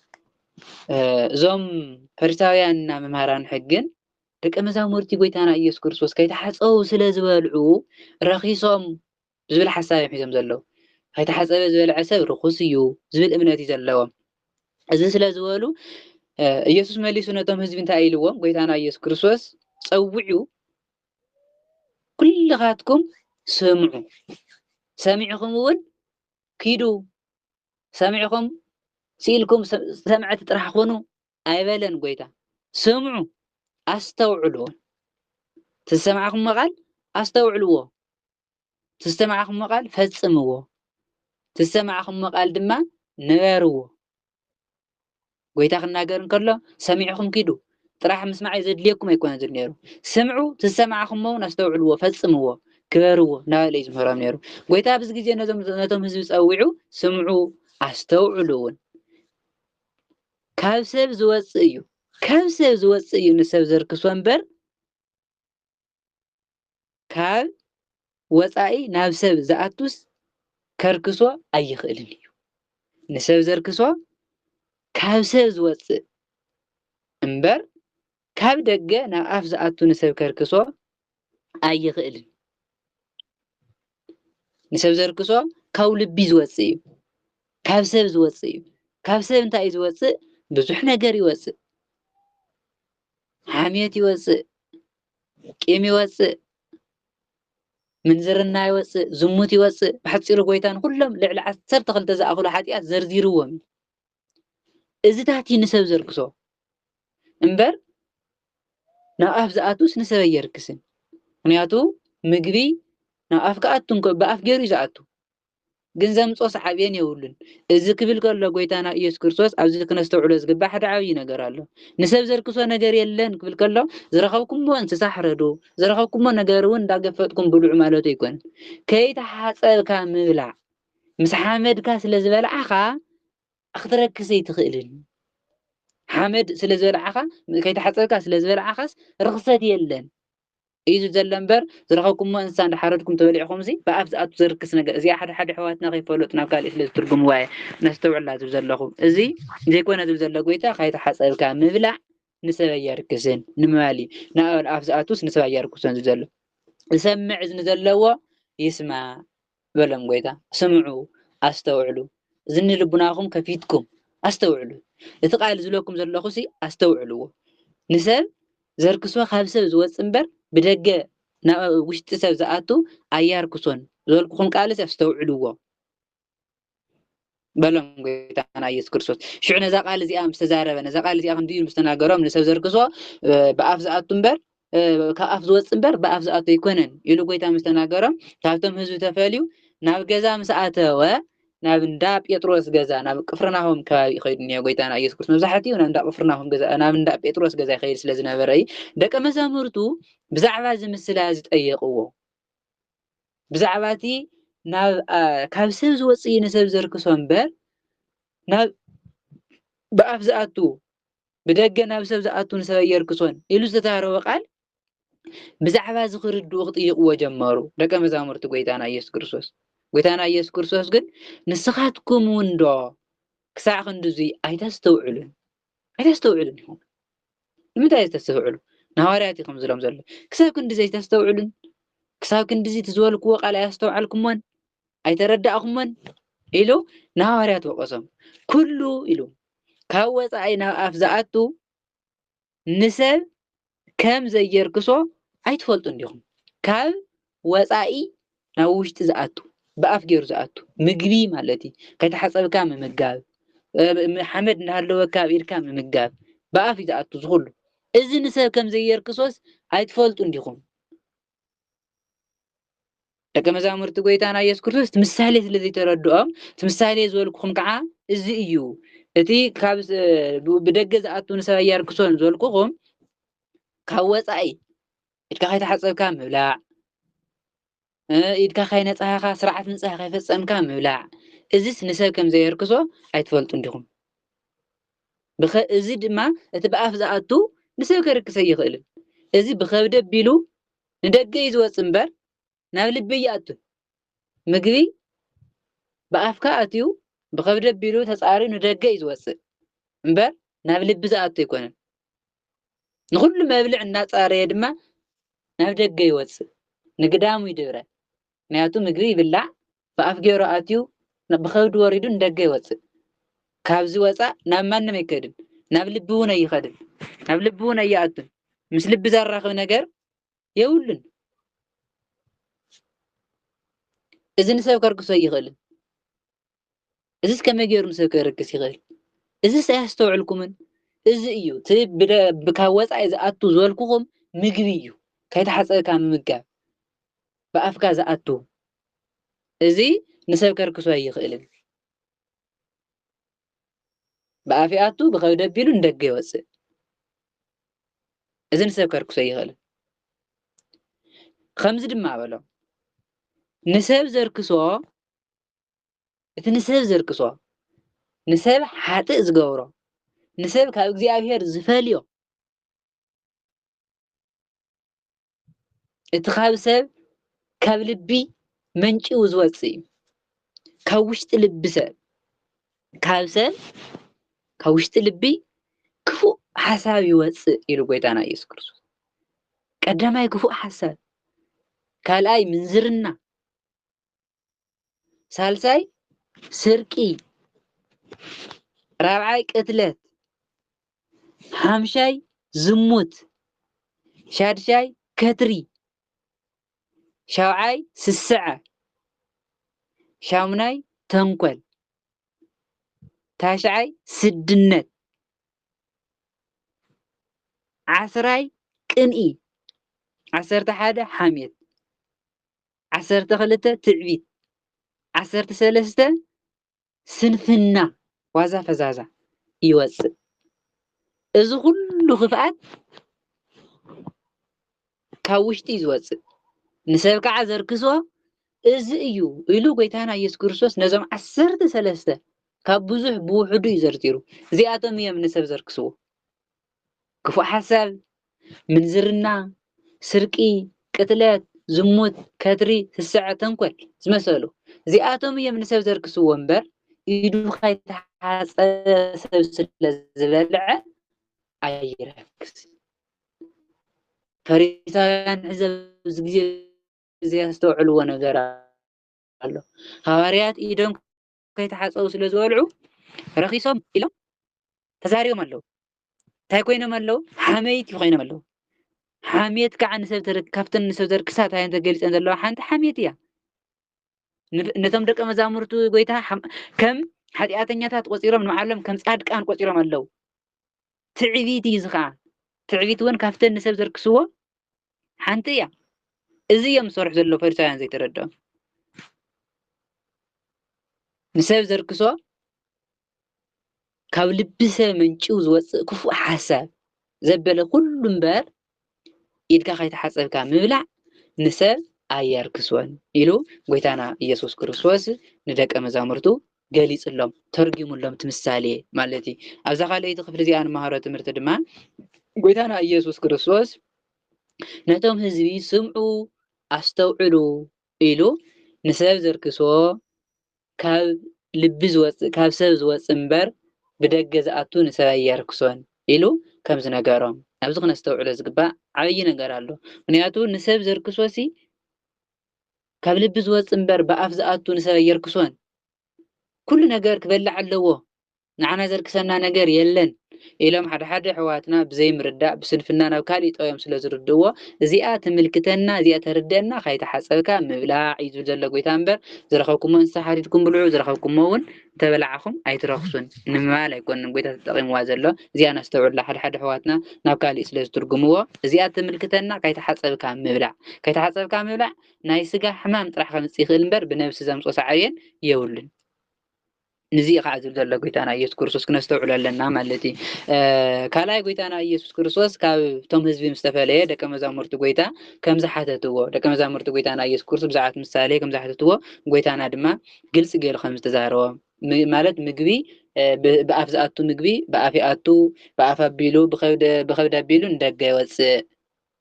እዞም ፈሪሳውያንና መምህራን ሕግን ደቀ መዛሙርቲ ጎይታና ኢየሱስ ክርስቶስ ከይተሓፀው ስለ ዝበልዑ ረኺሶም ዝብል ሓሳብ ሒዞም ዘለዉ ከይተሓፀበ ዝበልዐ ሰብ ርኩስ እዩ ዝብል እምነት እዩ ዘለዎም እዚ ስለ ዝበሉ ኢየሱስ መሊሱ ነቶም ህዝቢ እንታይ ኢልዎም ጎይታና ኢየሱስ ክርስቶስ ፀውዑ ኩልኻትኩም ስምዑ ሰሚዕኹም እውን ኪዱ ሰሚዕኹም ሲኢልኩም ሰምዐቲ ጥራሕ ኮኑ ኣይበለን ጎይታ ስምዑ ኣስተውዕሉ ትሰማዕኹም ቃል ኣስተውዕልዎ ትሰማዕኹም ቃል ፈጽምዎ ትሰማዕኹም ቃል ድማ ንበርዎ ጎይታ ክናገር እንከሎ ሰሚዕኹም ኪዱ ጥራሕ ምስማዕ ዘድልየኩም ኣይኮነን ዝነይሩ ስምዑ ትሰማዕኹም እውን ኣስተውዕልዎ ፈጽምዎ ክበርዎ ናበለ እዩ ዝምህሮም ነይሩ ጎይታ ኣብዚ ግዜ ነቶም ህዝቢ ፀዊዑ ስምዑ ኣስተውዕሉ እውን ካብ ሰብ ዝወፅእ እዩ ንሰብ ዘርክሶ እምበር ካብ ወፃኢ ናብ ሰብ ዝኣቱስ ከርክሶ ኣይኽእልን እዩ ንሰብ ዘርክሶ ካብ ሰብ ዝወፅእ እምበር ካብ ደገ ናብ ኣፍ ዝኣቱ ንሰብ ከርክሶ ኣይኽእልን ንሰብ ዘርክሶ ካብ ልቢ ዝወፅእ እዩ ካብ ሰብ ዝወፅእ እዩ ካብ ሰብ እንታይ እዩ ዝወፅእ ብዙሕ ነገር ይወፅእ ሓምየት ይወፅእ ቂም ይወፅእ ምንዝርና ይወፅእ ዝሙት ይወፅእ ብሓፂሩ ጎይታን ኩሎም ልዕሊ 12 ዝኣኽሉ ሓጢኣት ዘርዚርዎም እዚታት እዩ ንሰብ ዘርክሶ እምበር ናብ ኣፍ ዝኣቱስ ንሰብ ኣየርክስን ምክንያቱ ምግቢ ናብ ኣፍ ክኣቱ ብኣፍ ገይሩ እዩ ዝኣቱ ግን ዘምፆ ሰዓብየን የብሉን እዚ ክብል ከሎ ጎይታና ኢየሱስ ክርስቶስ ኣብዚ ክነስተውዕሎ ዝግባእ ሓደ ዓብይ ነገር ኣሎ ንሰብ ዘርክሶ ነገር የለን ክብል ከሎ ዝረኸብኩምዎ እንስሳ ሕረዱ ዝረኸብኩምዎ ነገር እውን እንዳገፈጥኩም ብልዑ ማለቱ ኣይኮነን ከይተሓፀብካ ምብላዕ ምስ ሓመድካ ስለ ዝበልዓኻ ክትረክስ ኣይትኽእልን ሓመድ ስለ ዝበልዓኻ ከይተሓፀብካ ስለ ዝበልዓኻስ ርክሰት የለን እዩ ዘሎ እምበር ዝረኸብኩምዎ እንስሳ እንዳሓረድኩም ተበሊዕኹም እዚ ብኣፍ ዝኣቱ ዘርክስ ነገር እዚኣ ሓደ ሕዋትና ከይፈለጡ ናብ ካልእ ስለ ዝትርጉምዋ ነስተውዕላ ዝብል ዘለኹም እዚ ዘይኮነ ዝብል ዘሎ ጎይታ ከይተሓፀብካ ምብላዕ ንሰብ ኣየርክስን ንምባል እዩ ናብ ኣፍ ዝኣቱስ ንሰብ ኣየርክሶን ዝብል ዘሎ ዝሰምዕ እዝኒ ዘለዎ ይስማዕ በሎም ጎይታ ስምዑ ኣስተውዕሉ እዝኒ ልቡናኹም ከፊትኩም ኣስተውዕሉ እቲ ቃል ዝብለኩም ዘለኹ ኣስተውዕልዎ ንሰብ ዘርክሶ ካብ ሰብ ዝወፅእ እምበር ብደገ ናብ ውሽጢ ሰብ ዝኣቱ ኣያርክሶን ዝበልኩኹም ቃልስ ኣስተውዕልዎ በሎም ጎይታና ኢየሱስ ክርስቶስ ሽዑ ነዛ ቃል እዚኣ ምስ ተዛረበ ነዛ ቃል እዚኣ ክንድዩ ምስ ተናገሮም ንሰብ ዘርክሶ ብኣፍ ዝኣቱ እምበር ካብ ኣፍ ዝወፅእ እምበር ብኣፍ ዝኣቱ ኣይኮነን ኢሉ ጎይታ ምስ ተናገሮም ካብቶም ህዝቢ ተፈልዩ ናብ ገዛ ምስ ኣተወ ናብ እንዳ ጴጥሮስ ገዛ ናብ ቅፍርናሆም ከባቢ ይኸይዱ ነይሩ ጎይታና ኢየሱስ ክርስቶስ መብዛሕትኡ ናብ እንዳ ቅፍርናሆም ገዛ ናብ እንዳ ጴጥሮስ ገዛ ይኸይድ ስለ ዝነበረ ደቀ መዛሙርቱ ብዛዕባ እዚ ምስሊ ዝጠየቅዎ ብዛዕባ እቲ ናብ ካብ ሰብ ዝወፅእ ንሰብ ዘርክሶ እምበር ናብ ብኣፍ ዝኣቱ ብደገ ናብ ሰብ ዝኣቱ ንሰብ ኣየርክሶን ኢሉ ዝተዛረበ ቃል ብዛዕባ ዝክርድኡ ክጥይቅዎ ጀመሩ ደቀ መዛሙርቲ ጎይታና ኢየሱስ ክርስቶስ ጎይታና ኢየሱስ ክርስቶስ ግን ንስኻትኩም እውን ዶ ክሳዕ ክንድዚ ኣይተስተውዕሉን ኢኹም ንምንታይ ዝተስተውዕሉ ንሃዋርያት ኢኹም ዝሎም ዘሎ ክሳብ ክንድዚ ኣይተስተውዕሉን ክሳብ ክንድዚ ትዝበልክዎ ቃል ኣያስተውዓልኩሞን ኣይተረዳእኩሞን ኢሉ ንሃዋርያት ወቀሶም ኩሉ ኢሉ ካብ ወፃኢ ናብ ኣፍ ዝኣቱ ንሰብ ከም ዘየርክሶ ኣይትፈልጡን ዲኹም ካብ ወፃኢ ናብ ውሽጢ ዝኣቱ ብኣፍ ገይሩ ዝኣቱ ምግቢ ማለት እዩ ከይተሓፀብካ ምምጋብ ሓመድ እንዳሃለወካ ኣብ ኢድካ ምምጋብ ብኣፍ እዩ ዝኣቱ ዝኩሉ እዚ ንሰብ ከም ዘየርክሶስ ኣይትፈልጡን ዲኹም ደቀ መዛሙርቲ ጎይታና ኢየሱስ ክርስቶስ ምሳሌ ስለ ዘይተረድኦም ምሳሌ ዝበልኩኹም ከዓ እዚ እዩ እቲ ካብ ብደገ ዝኣቱ ንሰብ ኣየርክሶን ዝበልኩኹም ካብ ወፃኢ ኢድካ ከይተሓፀብካ ምብላዕ ኢድካ ከይነፃኻ ስርዓት ንፅህ ከይፈፀምካ ምብላዕ እዚስ ንሰብ ከም ዘየርክሶ ኣይትፈልጡን ዲኹም እዚ ድማ እቲ ብኣፍ ዝኣቱ ንሰብ ከርክሰ ይኽእልን እዚ ብከብዲ ኣቢሉ ንደገ እዩ ዝወፅእ እምበር ናብ ልቢ ይኣቱ ምግቢ ብኣፍካ ኣትዩ ብከብዲ ኣቢሉ ተፃርዩ ንደገ እዩ ዝወፅእ እምበር ናብ ልቢ ዝኣቱ ኣይኮነን ንኩሉ መብልዕ እናፃረየ ድማ ናብ ደገ ይወፅእ ንግዳሙ ይድብረ ምክንያቱ ምግቢ ይብላዕ ብኣፍ ገይሩ ኣትዩ ብከብዲ ወሪዱ ንደገ ይወፅእ ካብዚ ወፃእ ናብ ማንም ኣይከድን ናብ ልቢ እውን ኣይኸድን ናብ ልቢ እውን ኣይኣቱን ምስ ልቢ ዘራኽብ ነገር የብሉን እዚ ንሰብ ከርክሶ ይኽእልን እዚስ ከመይ ገይሩ ንሰብ ከርክስ ይኽእል እዚስ ኣያስተውዕልኩምን እዚ እዩ እቲ ካብ ወፃኢ ዝኣቱ ዝበልኩኹም ምግቢ እዩ ከይተሓፀብካ ምምጋብ ብኣፍካ ዝኣቱ እዚ ንሰብ ከርክሶ ይኽእልን ብኣፍ ይኣቱ ብከብዲ ኣቢሉ ንደገ ይወፅእ እዚ ንሰብ ከርክሶ ይኽእልን ከምዚ ድማ በሎም ንሰብ ዘርክሶ እቲ ንሰብ ዘርክሶ ንሰብ ሓጥእ ዝገብሮ ንሰብ ካብ እግዚኣብሔር ዝፈልዮ እቲ ካብ ሰብ ካብ ልቢ መንጭው ዝወፅእ እዩ ካብ ውሽጢ ልቢ ሰብ ካብ ሰብ ካብ ውሽጢ ልቢ ክፉእ ሓሳብ ይወፅእ ኢሉ ጎይታና ኢየሱስ ክርስቶስ ቀዳማይ ክፉእ ሓሳብ ካልኣይ ምንዝርና ሳልሳይ ስርቂ ራብዓይ ቅትለት ሓምሻይ ዝሙት ሻድሻይ ከትሪ ሻውዓይ ስስዐ ሻሙናይ ተንኮል ታሽዓይ ስድነት ዓስራይ ቅንኢ 11 ሓሜት 12 ትዕቢት 13 ስንፍና ዋዛ ፈዛዛ ይወፅእ እዚ ኩሉ ክፍኣት ካብ ውሽጢ ዝወፅእ ንሰብ ከዓ ዘርክሶ እዚ እዩ ኢሉ ጎይታና ኢየሱስ ክርስቶስ ነዞም 13 ካብ ብዙሕ ብውሕዱ እዩ ዘርቲሩ እዚኣቶም እዮም ንሰብ ዘርክስዎ ክፉእ ሓሳብ ምንዝርና ስርቂ ቅትለት ዝሙት ከትሪ ስስዐ ተንኮል ዝመሰሉ እዚኣቶም እዮም ንሰብ ዘርክስዎ እምበር ኢዱ ከይተሓፀበ ሰብ ስለ ዝበልዐ ኣይረክስ ፈሪሳውያን ሕዚ ኣብዚ ግዜ ዘስተውዕልዎ ነገር ኣሎ ሃዋርያት ኢዶም ከይተሓፀቡ ስለ ዝበልዑ ረኪሶም ኢሎም ተዛሪቦም ኣለዉ እንታይ ኮይኖም ኣለዉ ሓመይቲ ኮይኖም ኣለዉ ሓሜት ከዓ ንሰብ ካብተን ንሰብ ዘርክሳት ኣየን ተገሊፀን ዘለዋ ሓንቲ ሓሜት እያ ነቶም ደቀ መዛሙርቱ ጎይታ ከም ሓጢኣተኛታት ቆፂሮም ንባዕሎም ከም ፃድቃን ቆፂሮም ኣለዉ ትዕቢት እዩ እዚ ከዓ ትዕቢት እውን ካብተን ንሰብ ዘርክስዎ ሓንቲ እያ እዚ እዮም ዝሰርሑ ዘለዉ ፈሪሳውያን ዘይተረድኦም ንሰብ ዘርክሶ ካብ ልቢ ሰብ መንጭው ዝወፅእ ክፉእ ሓሳብ ዘበለ ኩሉ እምበር ኢድካ ከይተሓፀብካ ምብላዕ ንሰብ ኣየርክስዎን ኢሉ ጎይታና ኢየሱስ ክርስቶስ ንደቀ መዛሙርቱ ገሊፅሎም ተርጊሙሎም ትምሳሌ ማለት እዩ ኣብዛ ካልአይቲ ክፍሊ እዚኣ ንመሃሮ ትምህርቲ ድማ ጎይታና ኢየሱስ ክርስቶስ ነቶም ህዝቢ ስምዑ ኣስተውዕሉ ኢሉ ንሰብ ዘርክሶ ካብ ልቢ ዝወፅእ ካብ ሰብ ዝወፅእ እምበር ብደገ ዝኣቱ ንሰብ ኣየርክሶን ኢሉ ከም ዝነገሮም ኣብዚ ክነስተውዕሎ ዝግባእ ዓብይ ነገር ኣሎ ምክንያቱ ንሰብ ዘርክሶሲ ካብ ልቢ ዝወፅእ እምበር ብኣፍ ዝኣቱ ንሰብ ኣየርክሶን كل ነገር ክበልዕ ኣለዎ ንዓና ዘርክሰና ነገር የለን ኢሎም ሓደ ሕዋትና ብዘይ ምርዳእ ብስንፍና ናብ ካልእ ጠዮም ስለ ዝርድእዎ እዚኣ ትምልክተና እዚኣ ተርድአና ከይተሓፀብካ ምብላዕ እዩ ዝብል ዘሎ ጎይታ እምበር ዝረኸብኩሞ እንስሳ ሓዲድኩም ብልዑ ዝረኸብኩሞ እውን ተበላዕኹም ኣይትረኽሱን ንምባል ኣይኮንን ጎይታ ተጠቒምዋ ዘሎ እዚኣ ነስተውዕላ ሓደ ሕዋትና ናብ ካልእ ስለ ዝትርጉምዎ እዚኣ ትምልክተና ከይተሓፀብካ ምብላዕ ናይ ስጋ ሕማም ጥራሕ ከምፅእ ይኽእል እምበር ብነብሲ ዘምፅኦ ሳዕብየን የብሉን نزي قاعد زل قويتانا يسوع كريستوس كنستوعب لنا مالتي كلاي قويتانا يسوع كريستوس كاب توم هزبي مستفعلية ده كم زامرت قويتا كم زحته هو ده كم زامرت قويتانا يسوع كريستوس بزعت مثالي كم زحته هو قويتانا دما جلس جيل خمس تزاروا مالت مجبي بأفزاتو مجبي بأفياتو بأفبيلو بخود بيلو ندق وس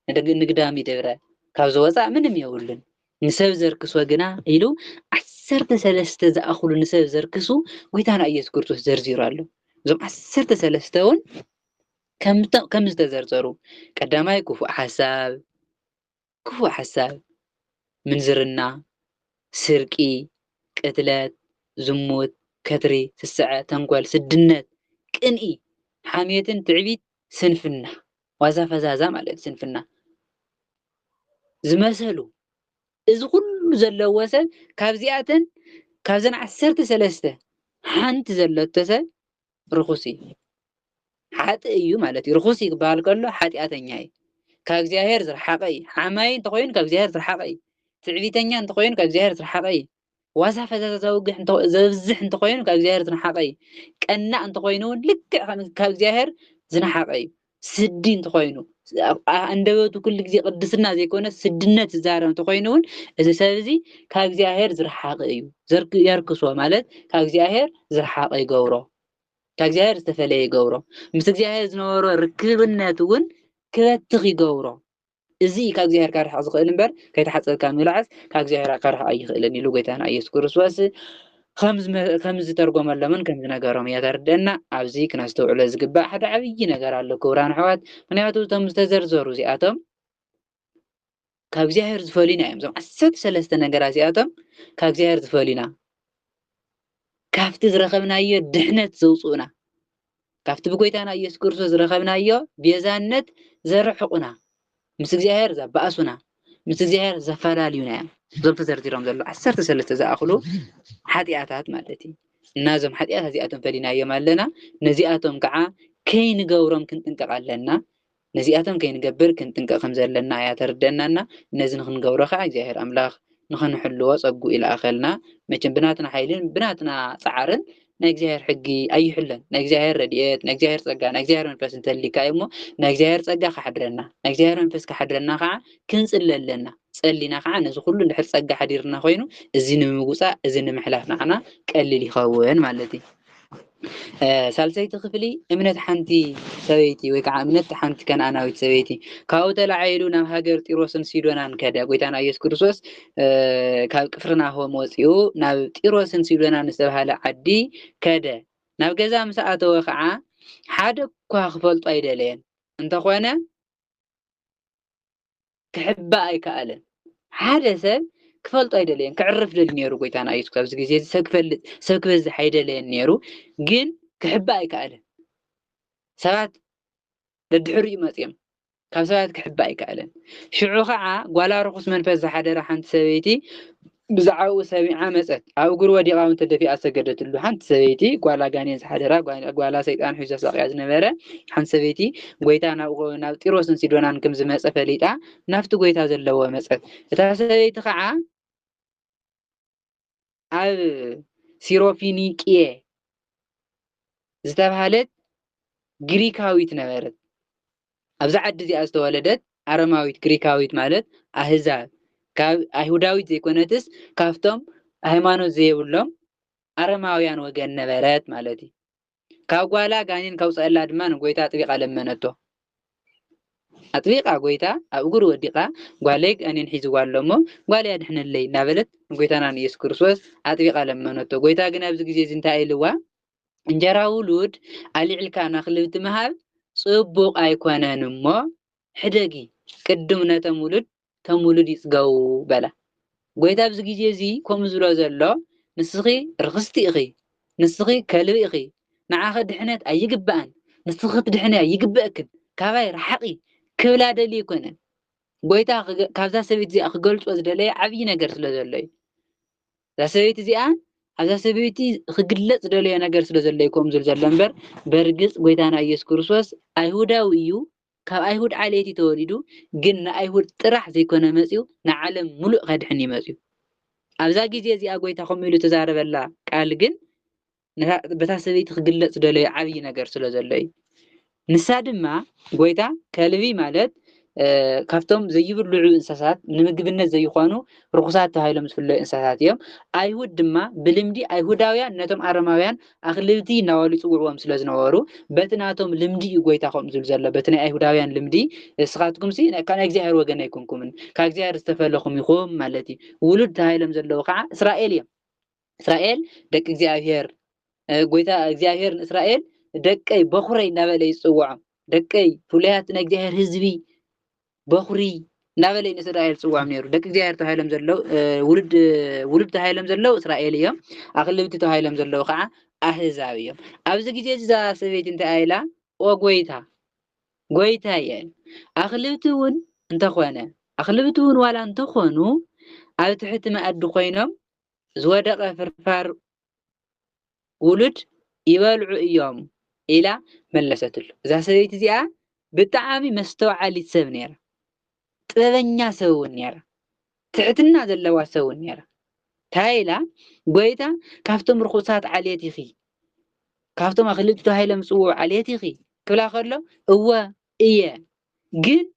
ندق نقدامي دبره كابزوزا منهم يقولن نسب زركس وجنا إلو عسرت سلسته زأخذ نسب زركسو ويتانا يسوع كريستوس زرزيرو له زم عسرت سلستون كم زرزرو قداماي كفو حساب من زرنا سرقي قتلات زموت كتري سسعة تنقل سدنت كنئي حامية تعبيد سنفنا وزافزازا مالت سنفنا زمسلو إذ كل زلوسة كابزياتن كابزن عسرت سلسته حانت زلوتسه رخصي حتى أيو مالتي رخصي قبال كله حتى أتنياي كابزيهر زرحقي حماين تقوين كابزيهر زرحقي تعبيتنيا تقوين كابزيهر زرحقي وزافزازا زوج زفزح تقوين كابزيهر زرحقي كأننا أنت قوينون لك كابزيهر زنحقي سدين تقوينو عندبتو كل جزء قدسنا زي كونه سدنت زارم تقوينون إذا سبزي كابزيهر زرحقي زرك يركسوا مالت كابزيهر زرحقي جورو كابزيهر استفلي جورو مسكزيهر زنورو ركبنا تون كتغي جورو إزي كابزيهر كارح أزق إلمبر كي تحصل كامل عز كابزيهر كارح أي خلني لوجيتان أي سكورس واس خمس ترجمة لمن كم نجارهم يتردنا عبزيك نستوعب لزجبا حدا عبيجي نجار على كوران حواد من يعطوا تم مستزرزروا زي أتم كابزيهر زفولينا يمزم عسات سلست نجار زي أتم كابزيهر زفولينا كافت زرخبنا يو دحنت زوصونا كافت بقيتنا يسكرسو زرخبنا يو بيزانت زرحقنا مسكزيهر زبأسنا مسكزيهر زفراليونا زلت زرتيرهم زلوا عسرت سلست زأخلو حدياتات مالتي نازم حديات هزياتهم فلينا يمالنا نزياتهم كعا كين جورم كنت نقع لنا نزياتهم كين جبر كنت نقع خمزة لنا يا تردنا نزن خن جورخ عايزهر أملاخ نخن حلوة صقوا إلى آخرنا متن بناتنا حيلين بناتنا صعرن نجزهر حقي أي حلن نجزهر رديات نجزهر صقا نجزهر من فس اللي كايمو نجزهر صقا خحدرنا نجزهر من فس كحدرنا خع كنسل لنا سألنا خع نزو كله اللي حد صقا حديرنا خوينو الزين مجوسة الزين محلافنا عنا كقلل يخون مالتي سالسيت خفلي امنت حنتي سويتي ويكع امنت حنت كان انا ويت سويتي كاوت العيلونا هاجر تيروسن سيدونان كدا قويتانا يس كريستوس كاب قفرنا هو موصيو ناب تيروسن سيدونان سبحال عدي كدا ناب غزا مساته وخع حدا كو خفلط ايدلين انت خوينا كحبا اي كالن حدا سب كفلط ايدلين كعرف للنيرو قويتانا يس كابز غزي سكبز حيدلين نيرو جن كحبا اي كالن سبات لدحري مصيم كاب سبات كحبا اي كالن شعو خع قوالا رخص منفس حدا حنت سويتي بزعو سبيعه مصت او غور وديقا انت دفي اسجدت له حنت سويتي قوالا غانين حدرا قوالا سيطان حجه ساقيا زنبره حنت سويتي غويتانا نا تيروسن سيدونان كم زمص فليطا نافت غويتا زلوا مصت اتا سويتي خع ال سيروفينيقيه ዝተባሃለት ግሪካዊት ነበረት ኣብዛ ዓዲ እዚኣ ዝተወለደት አረማዊት ግሪካዊት ማለት አህዛብ ካብ አይሁዳዊት ዘይኮነትስ ካብቶም ሃይማኖት ዘይብሎም አረማውያን ወገን ነበረት ማለት እዩ ካብ ጓላ ጋኒን ከውፀላ ድማ ንጎይታ ጥቢቃ ለመነቶ አጥቢቃ ጎይታ ኣብ እግሩ ወዲቃ ጓለይ እኔን ሒዝዋሎሞ ጓለይ ያድሕነለይ እናበለት ጎይታና ኢየሱስ ክርስቶስ አጥቢቃ ለመነቶ ጎይታ ግን ኣብዚ ግዜ እንታይ ኢልዋ እንጀራ ውሉድ አልዕልካ ናክልብት መሃብ ጽቡቅ አይኮነን እሞ ሕደጊ ቅድም ነተም ውሉድ ይጽገው በላ ጎይታ ኣብዚ ግዜ እዚ ከም ዝብሎ ዘሎ ንስኺ ርክስቲ ኢኺ نسخي كلبيخي نعاخد دحنت أيجبان نسخة دحنة يجبأكن كواي رحقي كولا دلي يكونن قويتا كابزا سبيت زي أخجلت وزدلي عبي نجر سلزلي ذا سبيت زي هذا سبيتي خجلت دلي نجر سلزلي كوم زلزلنبر برجس قويتانا يسكرسوس أيهودا ويو كاب أيهود عليتي تولدو جن أيهود طرح زي كنا مسيو نعلم ملء غد حني مسيو أبزا جيزي زي أقويتا خميلو تزارب الله قال جن بتا سبيت خجلت دلي عبي نجر سلزلي نسادما قويتا كلبي مالت كافتم زي يبلعوا إنساسات نمجبنا زي يخانو رخصات تهايلم مسؤول إنساسات يوم أيهود دما بلمدي أيهوداويان نتم أرماويان أغلبتي نوالي تقولوا مسلز نوارو بتناتهم لمدي يقوي تاخم زلزلة بتنا أيهوداويان لمدي سخاتكم سي كان أجزاء وجنا يكونكم كأجزاء استفلكم يخوم مالتي ولد تهايلم زلوا وقع إسرائيل دك أجزاء قويتا أجزاء إسرائيل دك أي بخوري نبلي يسوعهم دك أي فليات نجزاء هزبي بخوري نبلي إسرائيل سوعهم نيرو دك أجزاء تهايلم زلوا ولد تهايلم زلوا إسرائيلية أغلبتي تهايلم زلوا وقع أحزابية أبز جزء سبيت أنت أيلا وقويتها يعني أغلبتون أنت خوانا أغلبتون ولا أنت خوانو أو تحت ما أدخينهم زودق فرفار ولد يبالعو إيام إلى ملستل إذا سبيت زيا بالتعامي مستوعى لتسب نيرا تبنيا سوون نيرا تحتنا زلوا سوون نيرا تايلا قويتا كافتم رخصات عليتي خي كافتم أغلبتو تهايلا مسؤول عليتي خي كلا خلو هو إيه جن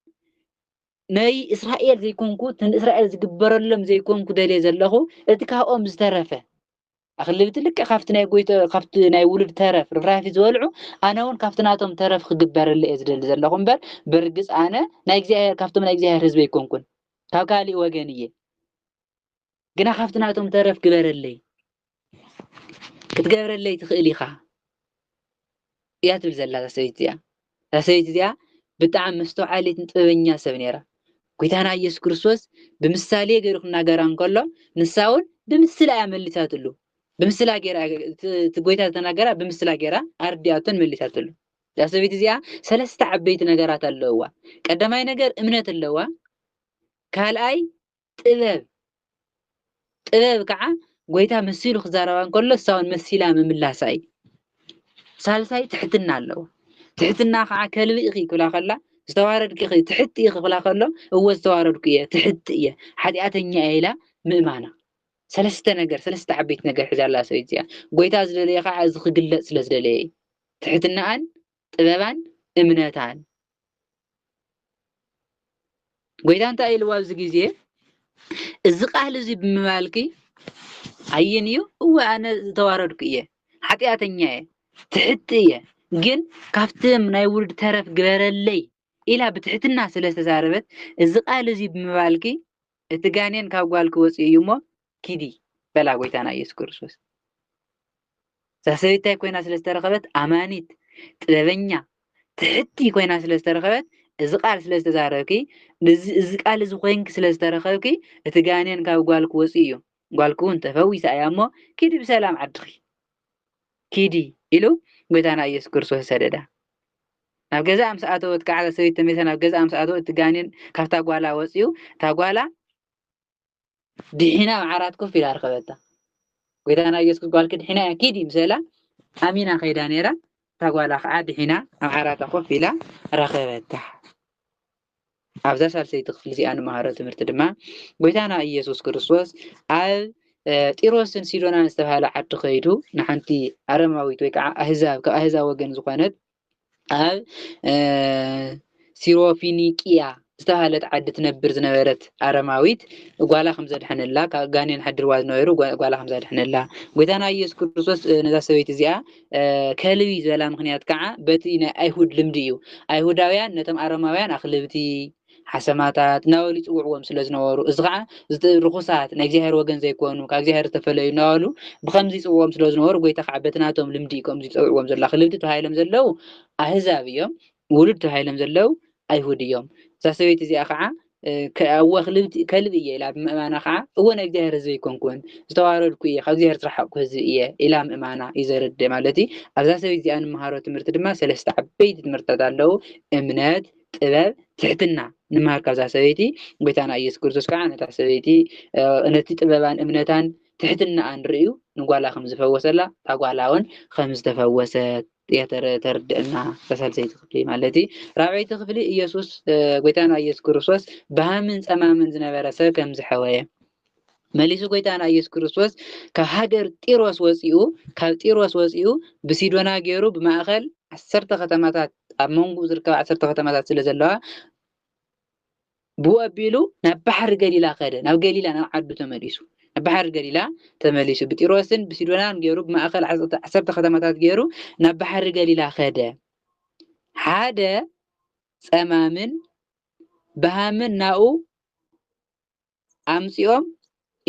ناي إسرائيل زي كونكو تن إسرائيل زجبر لهم زي كونكو دليل زلخو اتكاء مزترفة أخلي بتلك خافتنا يقويت خافتنا يولد ترف رفرافي زولعو أنا ون خافتناتهم ترف خجبر اللي إزدل زلخهم برجس أنا نايجزاهر خافتم نايجزاهر حزب يكونكون كاكالي وجنية جنا خافتناتهم ترف جبر اللي كتجبر اللي تخيلي خا يا تبزل لا سويتيا بتعم مستوعالي تنتبنيا سبنيرا قيتانا يسوع كريستوس بمثاليه غيرك ناغران كله نساون بمثال عملتاتلو بمثال غير تقويتا تناغرا بمثال غير اردياتن مليتاتلو يا سبيتيا ثلاثه عبيت نغرات اللوا قدماي نغر امنت اللوا كالاي ጥበብ ከዓ ጎይታ መሲሉ ክዛረባን ከሎ ሳውን መሲላ ምምላሳይ ሳልሳይ ትሕትና ኣለዎ ትሕትና ከዓ ከልቢ ኢኺ ክብላ ከላ ዝተዋረድክ ኢኺ ትሕት ኢኺ ክብላ ከሎ እወ ዝተዋረድኩ እየ ትሕት እየ ሓጢኣተኛ ኢላ ምእማና ሰለስተ ዓበይት ነገር ሒዛላ ሰበይት እያ ጎይታ ዝደለየ ከዓ እዚ ክግለጽ ስለ ዝደለየ ትሕትናን ጥበባን እምነታን ጎይታ እንታይ ኢልዋ ኣብዚ ግዜ እዚ ቃል እዚ ብምባልኪ አይንዩ እወ ኣነ ዝተዋረድኩ እየ ሓጢኣተኛ እየ ትሕት እየ ግን ካፍትም ናይ ውልድ ተረፍ ግበረለይ ኢላ ብትሕትና ስለ ተዛረበት እዚ ቃል እዚ ብምባልኪ እቲ ጋኔን ካብ ጓልክ ወፅኡ እዩ ሞ ኪዲ በላ ጎይታና ኢየሱስ ክርስቶስ ሰሰይታይ ኮይና ስለ ዝተረኸበት ኣማኒት ጥበበኛ ትሕቲ ኮይና ስለ ዝተረኸበት እዚ ቃል ስለ ተዛረብኪ እዚ ቃል እዚ ኮይንክ ስለ ዝተረኸብኪ እቲ ጋኔን ካብ ጓልክ ወፅኡ እዩ ጓልክ እውን ተፈዊሳ እያ ሞ ኪዲ ብሰላም ዓድኺ ኪዲ ኢሉ ጎይታና ኢየሱስ ክርስቶስ ሰደዳ ናብ ገዛ ኣምሳኣተወት ከዓ ሰበይት ተመሰና ናብ ገዛ ኣምሳኣተወት እቲ ጋኔን ካብታ ጓላ ወፅኡ እታ ጓላ ድሒና ዓራት ኮፍ ኢላ ረኸበታ ጎይታና ኢየሱስ ጓልክ ድሒና ኪዲ ብሰላ ኣሚና ከይዳ ነይራ እታ ጓላ ከዓ ድሒና ኣብ ዓራታ ኮፍ ኢላ ረኸበታ ኣብዛ ሳልሰይቲ ክፍሊ እዚኣ ንመሃሮ ትምህርቲ ድማ ጎይታና ኢየሱስ ክርስቶስ ኣብ ጢሮስን ሲዶናን ዝተባሃለ ዓዲ ከይዱ ንሓንቲ ኣረማዊት ወይ ከዓ ኣህዛብ ካብ ኣህዛብ ወገን ዝኾነት ኣብ ሲሮፊኒቅያ ዝተባሃለት ዓዲ ትነብር ዝነበረት ኣረማዊት ጓላ ከም ዘድሕነላ ካብ ጋኔን ሓድርዋ ዝነበሩ ጓላ ከም ዘድሕነላ ጎይታና ኢየሱስ ክርስቶስ ነዛ ሰበይቲ እዚኣ ከልቢ ዝበላ ምክንያት ከዓ በቲ ናይ ኣይሁድ ልምዲ እዩ ኣይሁዳውያን ነቶም ኣረማውያን ኣኽልብቲ ሓሰማታት ናወሉ ይፅውዕዎም ስለ ዝነበሩ እዚ ከዓ ርኩሳት ናይ እግዚኣብሔር ወገን ዘይኮኑ ካብ እግዚኣብሔር ዝተፈለዩ ናወሉ ብከምዚ ይፅውዕዎም ስለ ዝነበሩ ጎይታ ከዓ በቲ ናቶም ልምዲ ከምዚ ይፅውዕዎም ዘላ ኣኽልብቲ ተባሂሎም ዘለው ኣህዛብ እዮም ውሉድ ተባሂሎም ዘለው ኣይሁድ እዮም እዛ ሰበይቲ እዚኣ ከዓ كأوخ كلب إيه إلى مأمانة خا هو نجده رزي كون استوارد كويه خزي هرترح كوزي إيه إلى مأمانة إذا رد مالتي أساسا بيجي أنا مهارات مرتد ما سلست عبيد مرتد له إمنات ጥበብ ትሕትና ንማር ካብዛ ሰበይቲ ጎይታና ኢየሱስ ክርስቶስ ከዓ ነታ ሰበይቲ ነቲ ጥበባን እምነታን ትሕትናን ርእዩ ንጓላ ከም ዝፈወሰላ እታ ጓላ እውን ከም ዝተፈወሰት ተርድእና ተሳልሰይቲ ክፍሊ ማለት እዩ ራብዓይቲ ክፍሊ ኢየሱስ ጎይታና ኢየሱስ ክርስቶስ ብሃምን ፀማምን ዝነበረ ሰብ ከም ዝሐወየ መሊሱ ጎይታና ኢየሱስ ክርስቶስ ካብ ሃገር ጢሮስ ወፂኡ ብሲዶና ገይሩ ብማእኸል 10 ከተማታት ኣብ መንጉ ዝርከባ 10 ከተማታት ስለ ዘለዋ ብኡ ኣቢሉ ናብ ባሕሪ ገሊላ ኸደ ናብ ገሊላ ናብ ዓዱ ተመሊሱ ናብ ባሕሪ ገሊላ ተመሊሱ ብጢሮስን ብሲዶናን ገይሩ ብማእኸል 10 ከተማታት ገይሩ ናብ ባሕሪ ገሊላ ኸደ ሓደ ፀማምን ብሃምን ናኡ ኣምፂኦም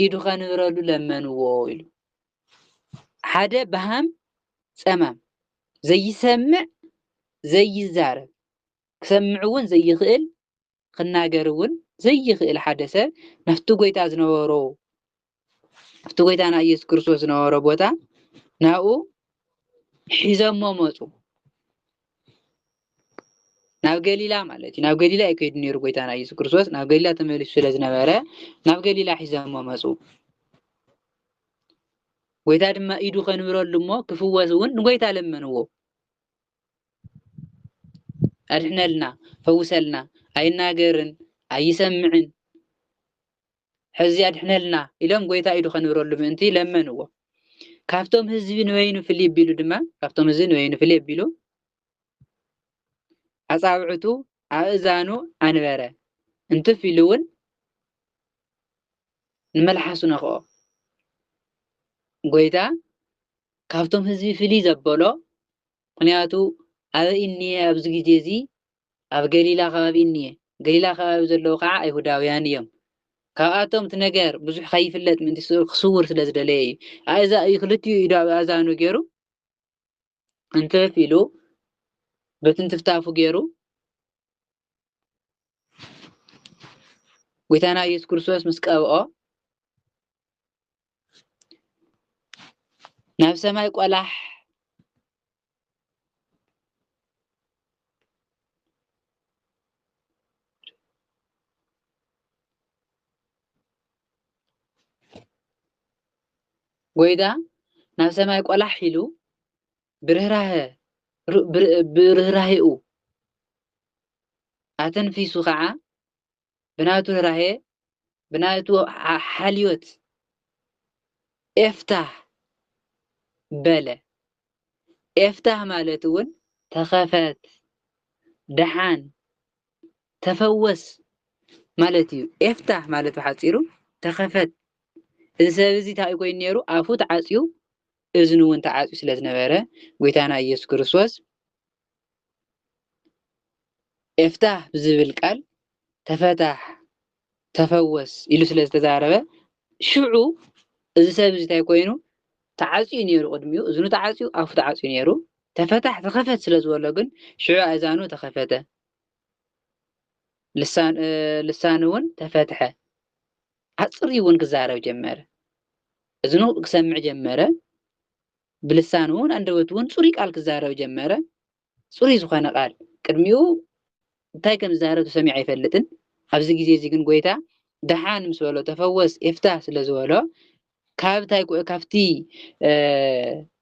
ኢዱ ኸንብረሉ ለመንዎ ኢሉ ሓደ ብሃም ፀማም ዘይሰምዕ ዘይዛረብ ክሰምዕውን ዘይኽእል ክናገርውን ዘይኽእል ሓደ ሰብ ናፍቲ ጎይታ ዝነበሮ ናፍቲ ጎይታና ኢየሱስ ክርስቶስ ዝነበሮ ቦታ ናኡ ሒዘሞ መፁ ናብ ገሊላ ማለት እዩ ናብ ገሊላ ይከይድ ነይሩ ጎይታና ኢየሱስ ክርስቶስ ናብ ገሊላ ተመሊሱ ስለ ዝነበረ ናብ ገሊላ ሒዘሞ መፁ ጎይታ ድማ ኢዱ ኸንብረሉ እሞ ክፍወስ እውን ንጎይታ ለመንዎ أرحنا فوسلنا أيناجرن أيسمعن حزي أرحنا لنا إلهم قويتا إيدو خنورو لبنتي لمن هو كافتم هزبين وينو في اللي بيلو دما كافتم هزبين وينو في اللي بيلو أصابعتو أذانو أنبره انت في لون الملحسو نخو قويتا كافتم هزبين في اللي زبالو قنياتو أبا إني أبزغي جيزي أبا قليلا خباب إني قليلا خباب زلو قاع يهوداويان يوم كاواتهم تنقر بزح خايف اللات من تسور خصور سلازد لي أيزا يخلطيو إدو أزانو جيرو انت فيلو بتن تفتافو جيرو ويتانا يس كرسوس مسكاو نفس ما يقولاح ويدا نفس ما يقول حلو برهراهيو أتنفيسو خاعة بناتو راهي بناتو حاليوت افتح بلا افتح مالتون تخافت دحان تفوس مالتيو افتح مالتو حاصيرو تخافت إذا سبزي تاي كوين نيرو أفو تعاسيو إذنو وانت عاسيو سلاز نبارة ويتانا يسوع كريستوس افتح بزبل قال تفتح تفوس إلو سلاز تزاربه شعو إذا سبزي تاي كوينو تعاسيو نيرو قدميو إذنو تعاسيو أفو تعاسيو نيرو تفتح تخفت سلاز ولقن شعو أزانو تخفته لسانون تفتحه عصري ون كزارو جمره إذنو كسمع جمره بلسانون أندوتون صوري قال كزارو جمره صوري زخانة قال كرميو تاي كم زارو تسمع يفلتن أبزي جيزي كن قويتا دحان مسولو تفوس افتح سلازولو كاب تاي كافتي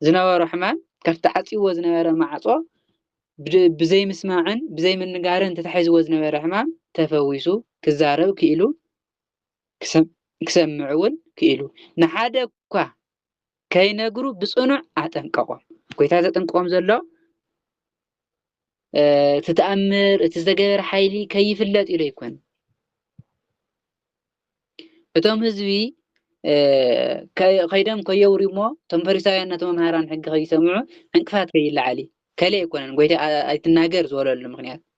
زناوة رحمن كافت عطي وزناوة معصو بزي مسماعن بزي من نقارن تتحيز وزناوة رحمن تفويسو كزارو كيلو كسمعون كيلو نحاده كوا كينغرو بصنع اطنققوم كويتا تطنققوم زلو تتأمر تزغير حيلي كيفلت إلى يكون اتوم هزبي قيدم كيوريمو تم فريسايان تم مهاران حق يسمعوا انكفات كيلا علي كلي يكون كويتا ايتناغر زولل مخنيات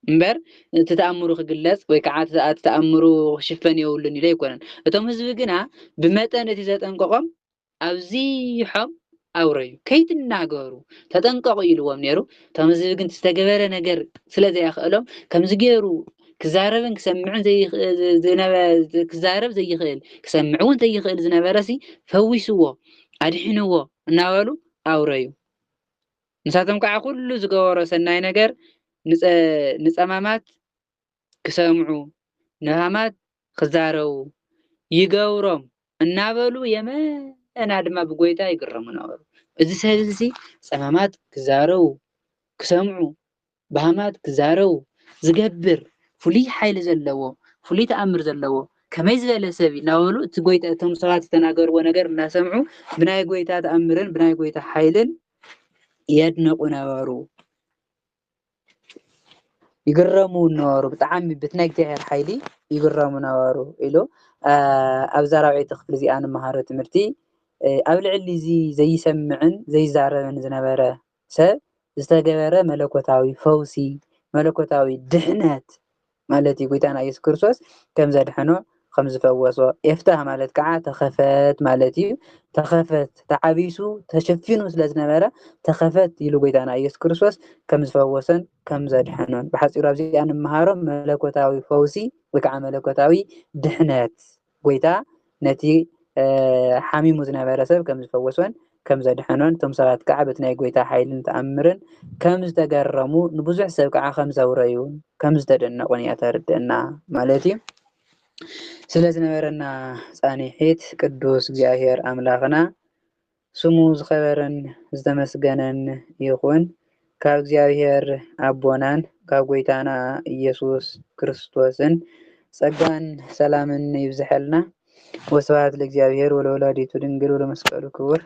امبر تتأمروا خجلس ويكعات تتأمروا شفن يقولون ليه يكونن اتوم هزبي جنا بمتى نتيجة انقام أبزي حب ኣውረዩ ከይትናገሩ ተጠንቀቁ ኢልዎም ነይሩ ተምዚ ግን ዝተገበረ ነገር ስለዘይኽእሎም ከምዚ ገይሩ ክዛረብን ክሰምዕን ክዛረብ ዘይኽእል ክሰምዕ እውን ዘይኽእል ዝነበረሲ ፈዊስዎ ኣድሕንዎ እናበሉ ኣውረዩ ንሳቶም ከዓ ኩሉ ዝገበሮ ሰናይ ነገር ንፀማማት ክሰምዑ ንሃማት ክዛረቡ ይገብሮም እናበሉ የመና ድማ ብጎይታ ይግረሙ ነበሩ። እዚ ሰብ እዚ ፀማማት ክዛረቡ ክሰምዑ ብሃማት ክዛረቡ ዝገብር ፍሉይ ሓይሊ ዘለዎ ፍሉይ ተኣምር ዘለዎ ከመይ ዝበለ ሰብ እናበሉ እቲ ጎይታ እቶም ሰባት ዝተናገርዎ ነገር እናሰምዑ ብናይ ጎይታ ተኣምርን ብናይ ጎይታ ሓይልን የድንቁ ነበሩ ይግረሙ ነበሩ ብጣዕሚ በቲ ናይ እግዚኣብሔር ሓይሊ ይግረሙ ነበሩ ኢሉ ኣብዛ 4ይቲ ክፍሊ እዚኣ ንመሃሮ ትምህርቲ ኣብ ልዕሊ እዚ ዘይሰምዕን ዘይዛረብን ዝነበረ ሰብ ዝተገበረ መለኮታዊ ፈውሲ መለኮታዊ ድሕነት ማለት እዩ ጎይታና ኢየሱስ ክርስቶስ ከም ዘድሐኖ ከም ዝፈወሶ የፍታህ ማለት ከዓ ተኸፈት ማለት እዩ ተኸፈት ተዓቢሱ ተሸፊኑ ስለ ዝነበረ ተኸፈት ኢሉ ጎይታና ኢየሱስ ክርስቶስ ከም ዝፈወሰን ከም ዘድሐኖን ብሓፂሩ ኣብዚኣ ንመሃሮ መለኮታዊ ፈውሲ ወይ ከዓ መለኮታዊ ድሕነት ጎይታ ነቲ ሓሚሙ ዝነበረ ሰብ ከም ዝፈወሶን ከም ዘድሐኖን እቶም ሰባት ከዓ በቲ ናይ ጎይታ ሓይልን ተኣምርን ከም ዝተገረሙ ንብዙሕ ሰብ ከዓ ከም ዘውረዩ ከም ዝተደነቁን እያ ተርድአና ማለት እዩ። ስለ ዝነበረና ፃኒሒት ቅዱስ እግዚኣብሔር ኣምላኽና ስሙ ዝኸበረን ዝተመስገነን ይኹን። ካብ እግዚኣብሔር ኣቦናን ካብ ጎይታና ኢየሱስ ክርስቶስን ጸጋን ሰላምን ይብዝሐልና። ወስብሐት ለእግዚአብሔር ወለወላዲቱ ድንግል ወለመስቀሉ ክቡር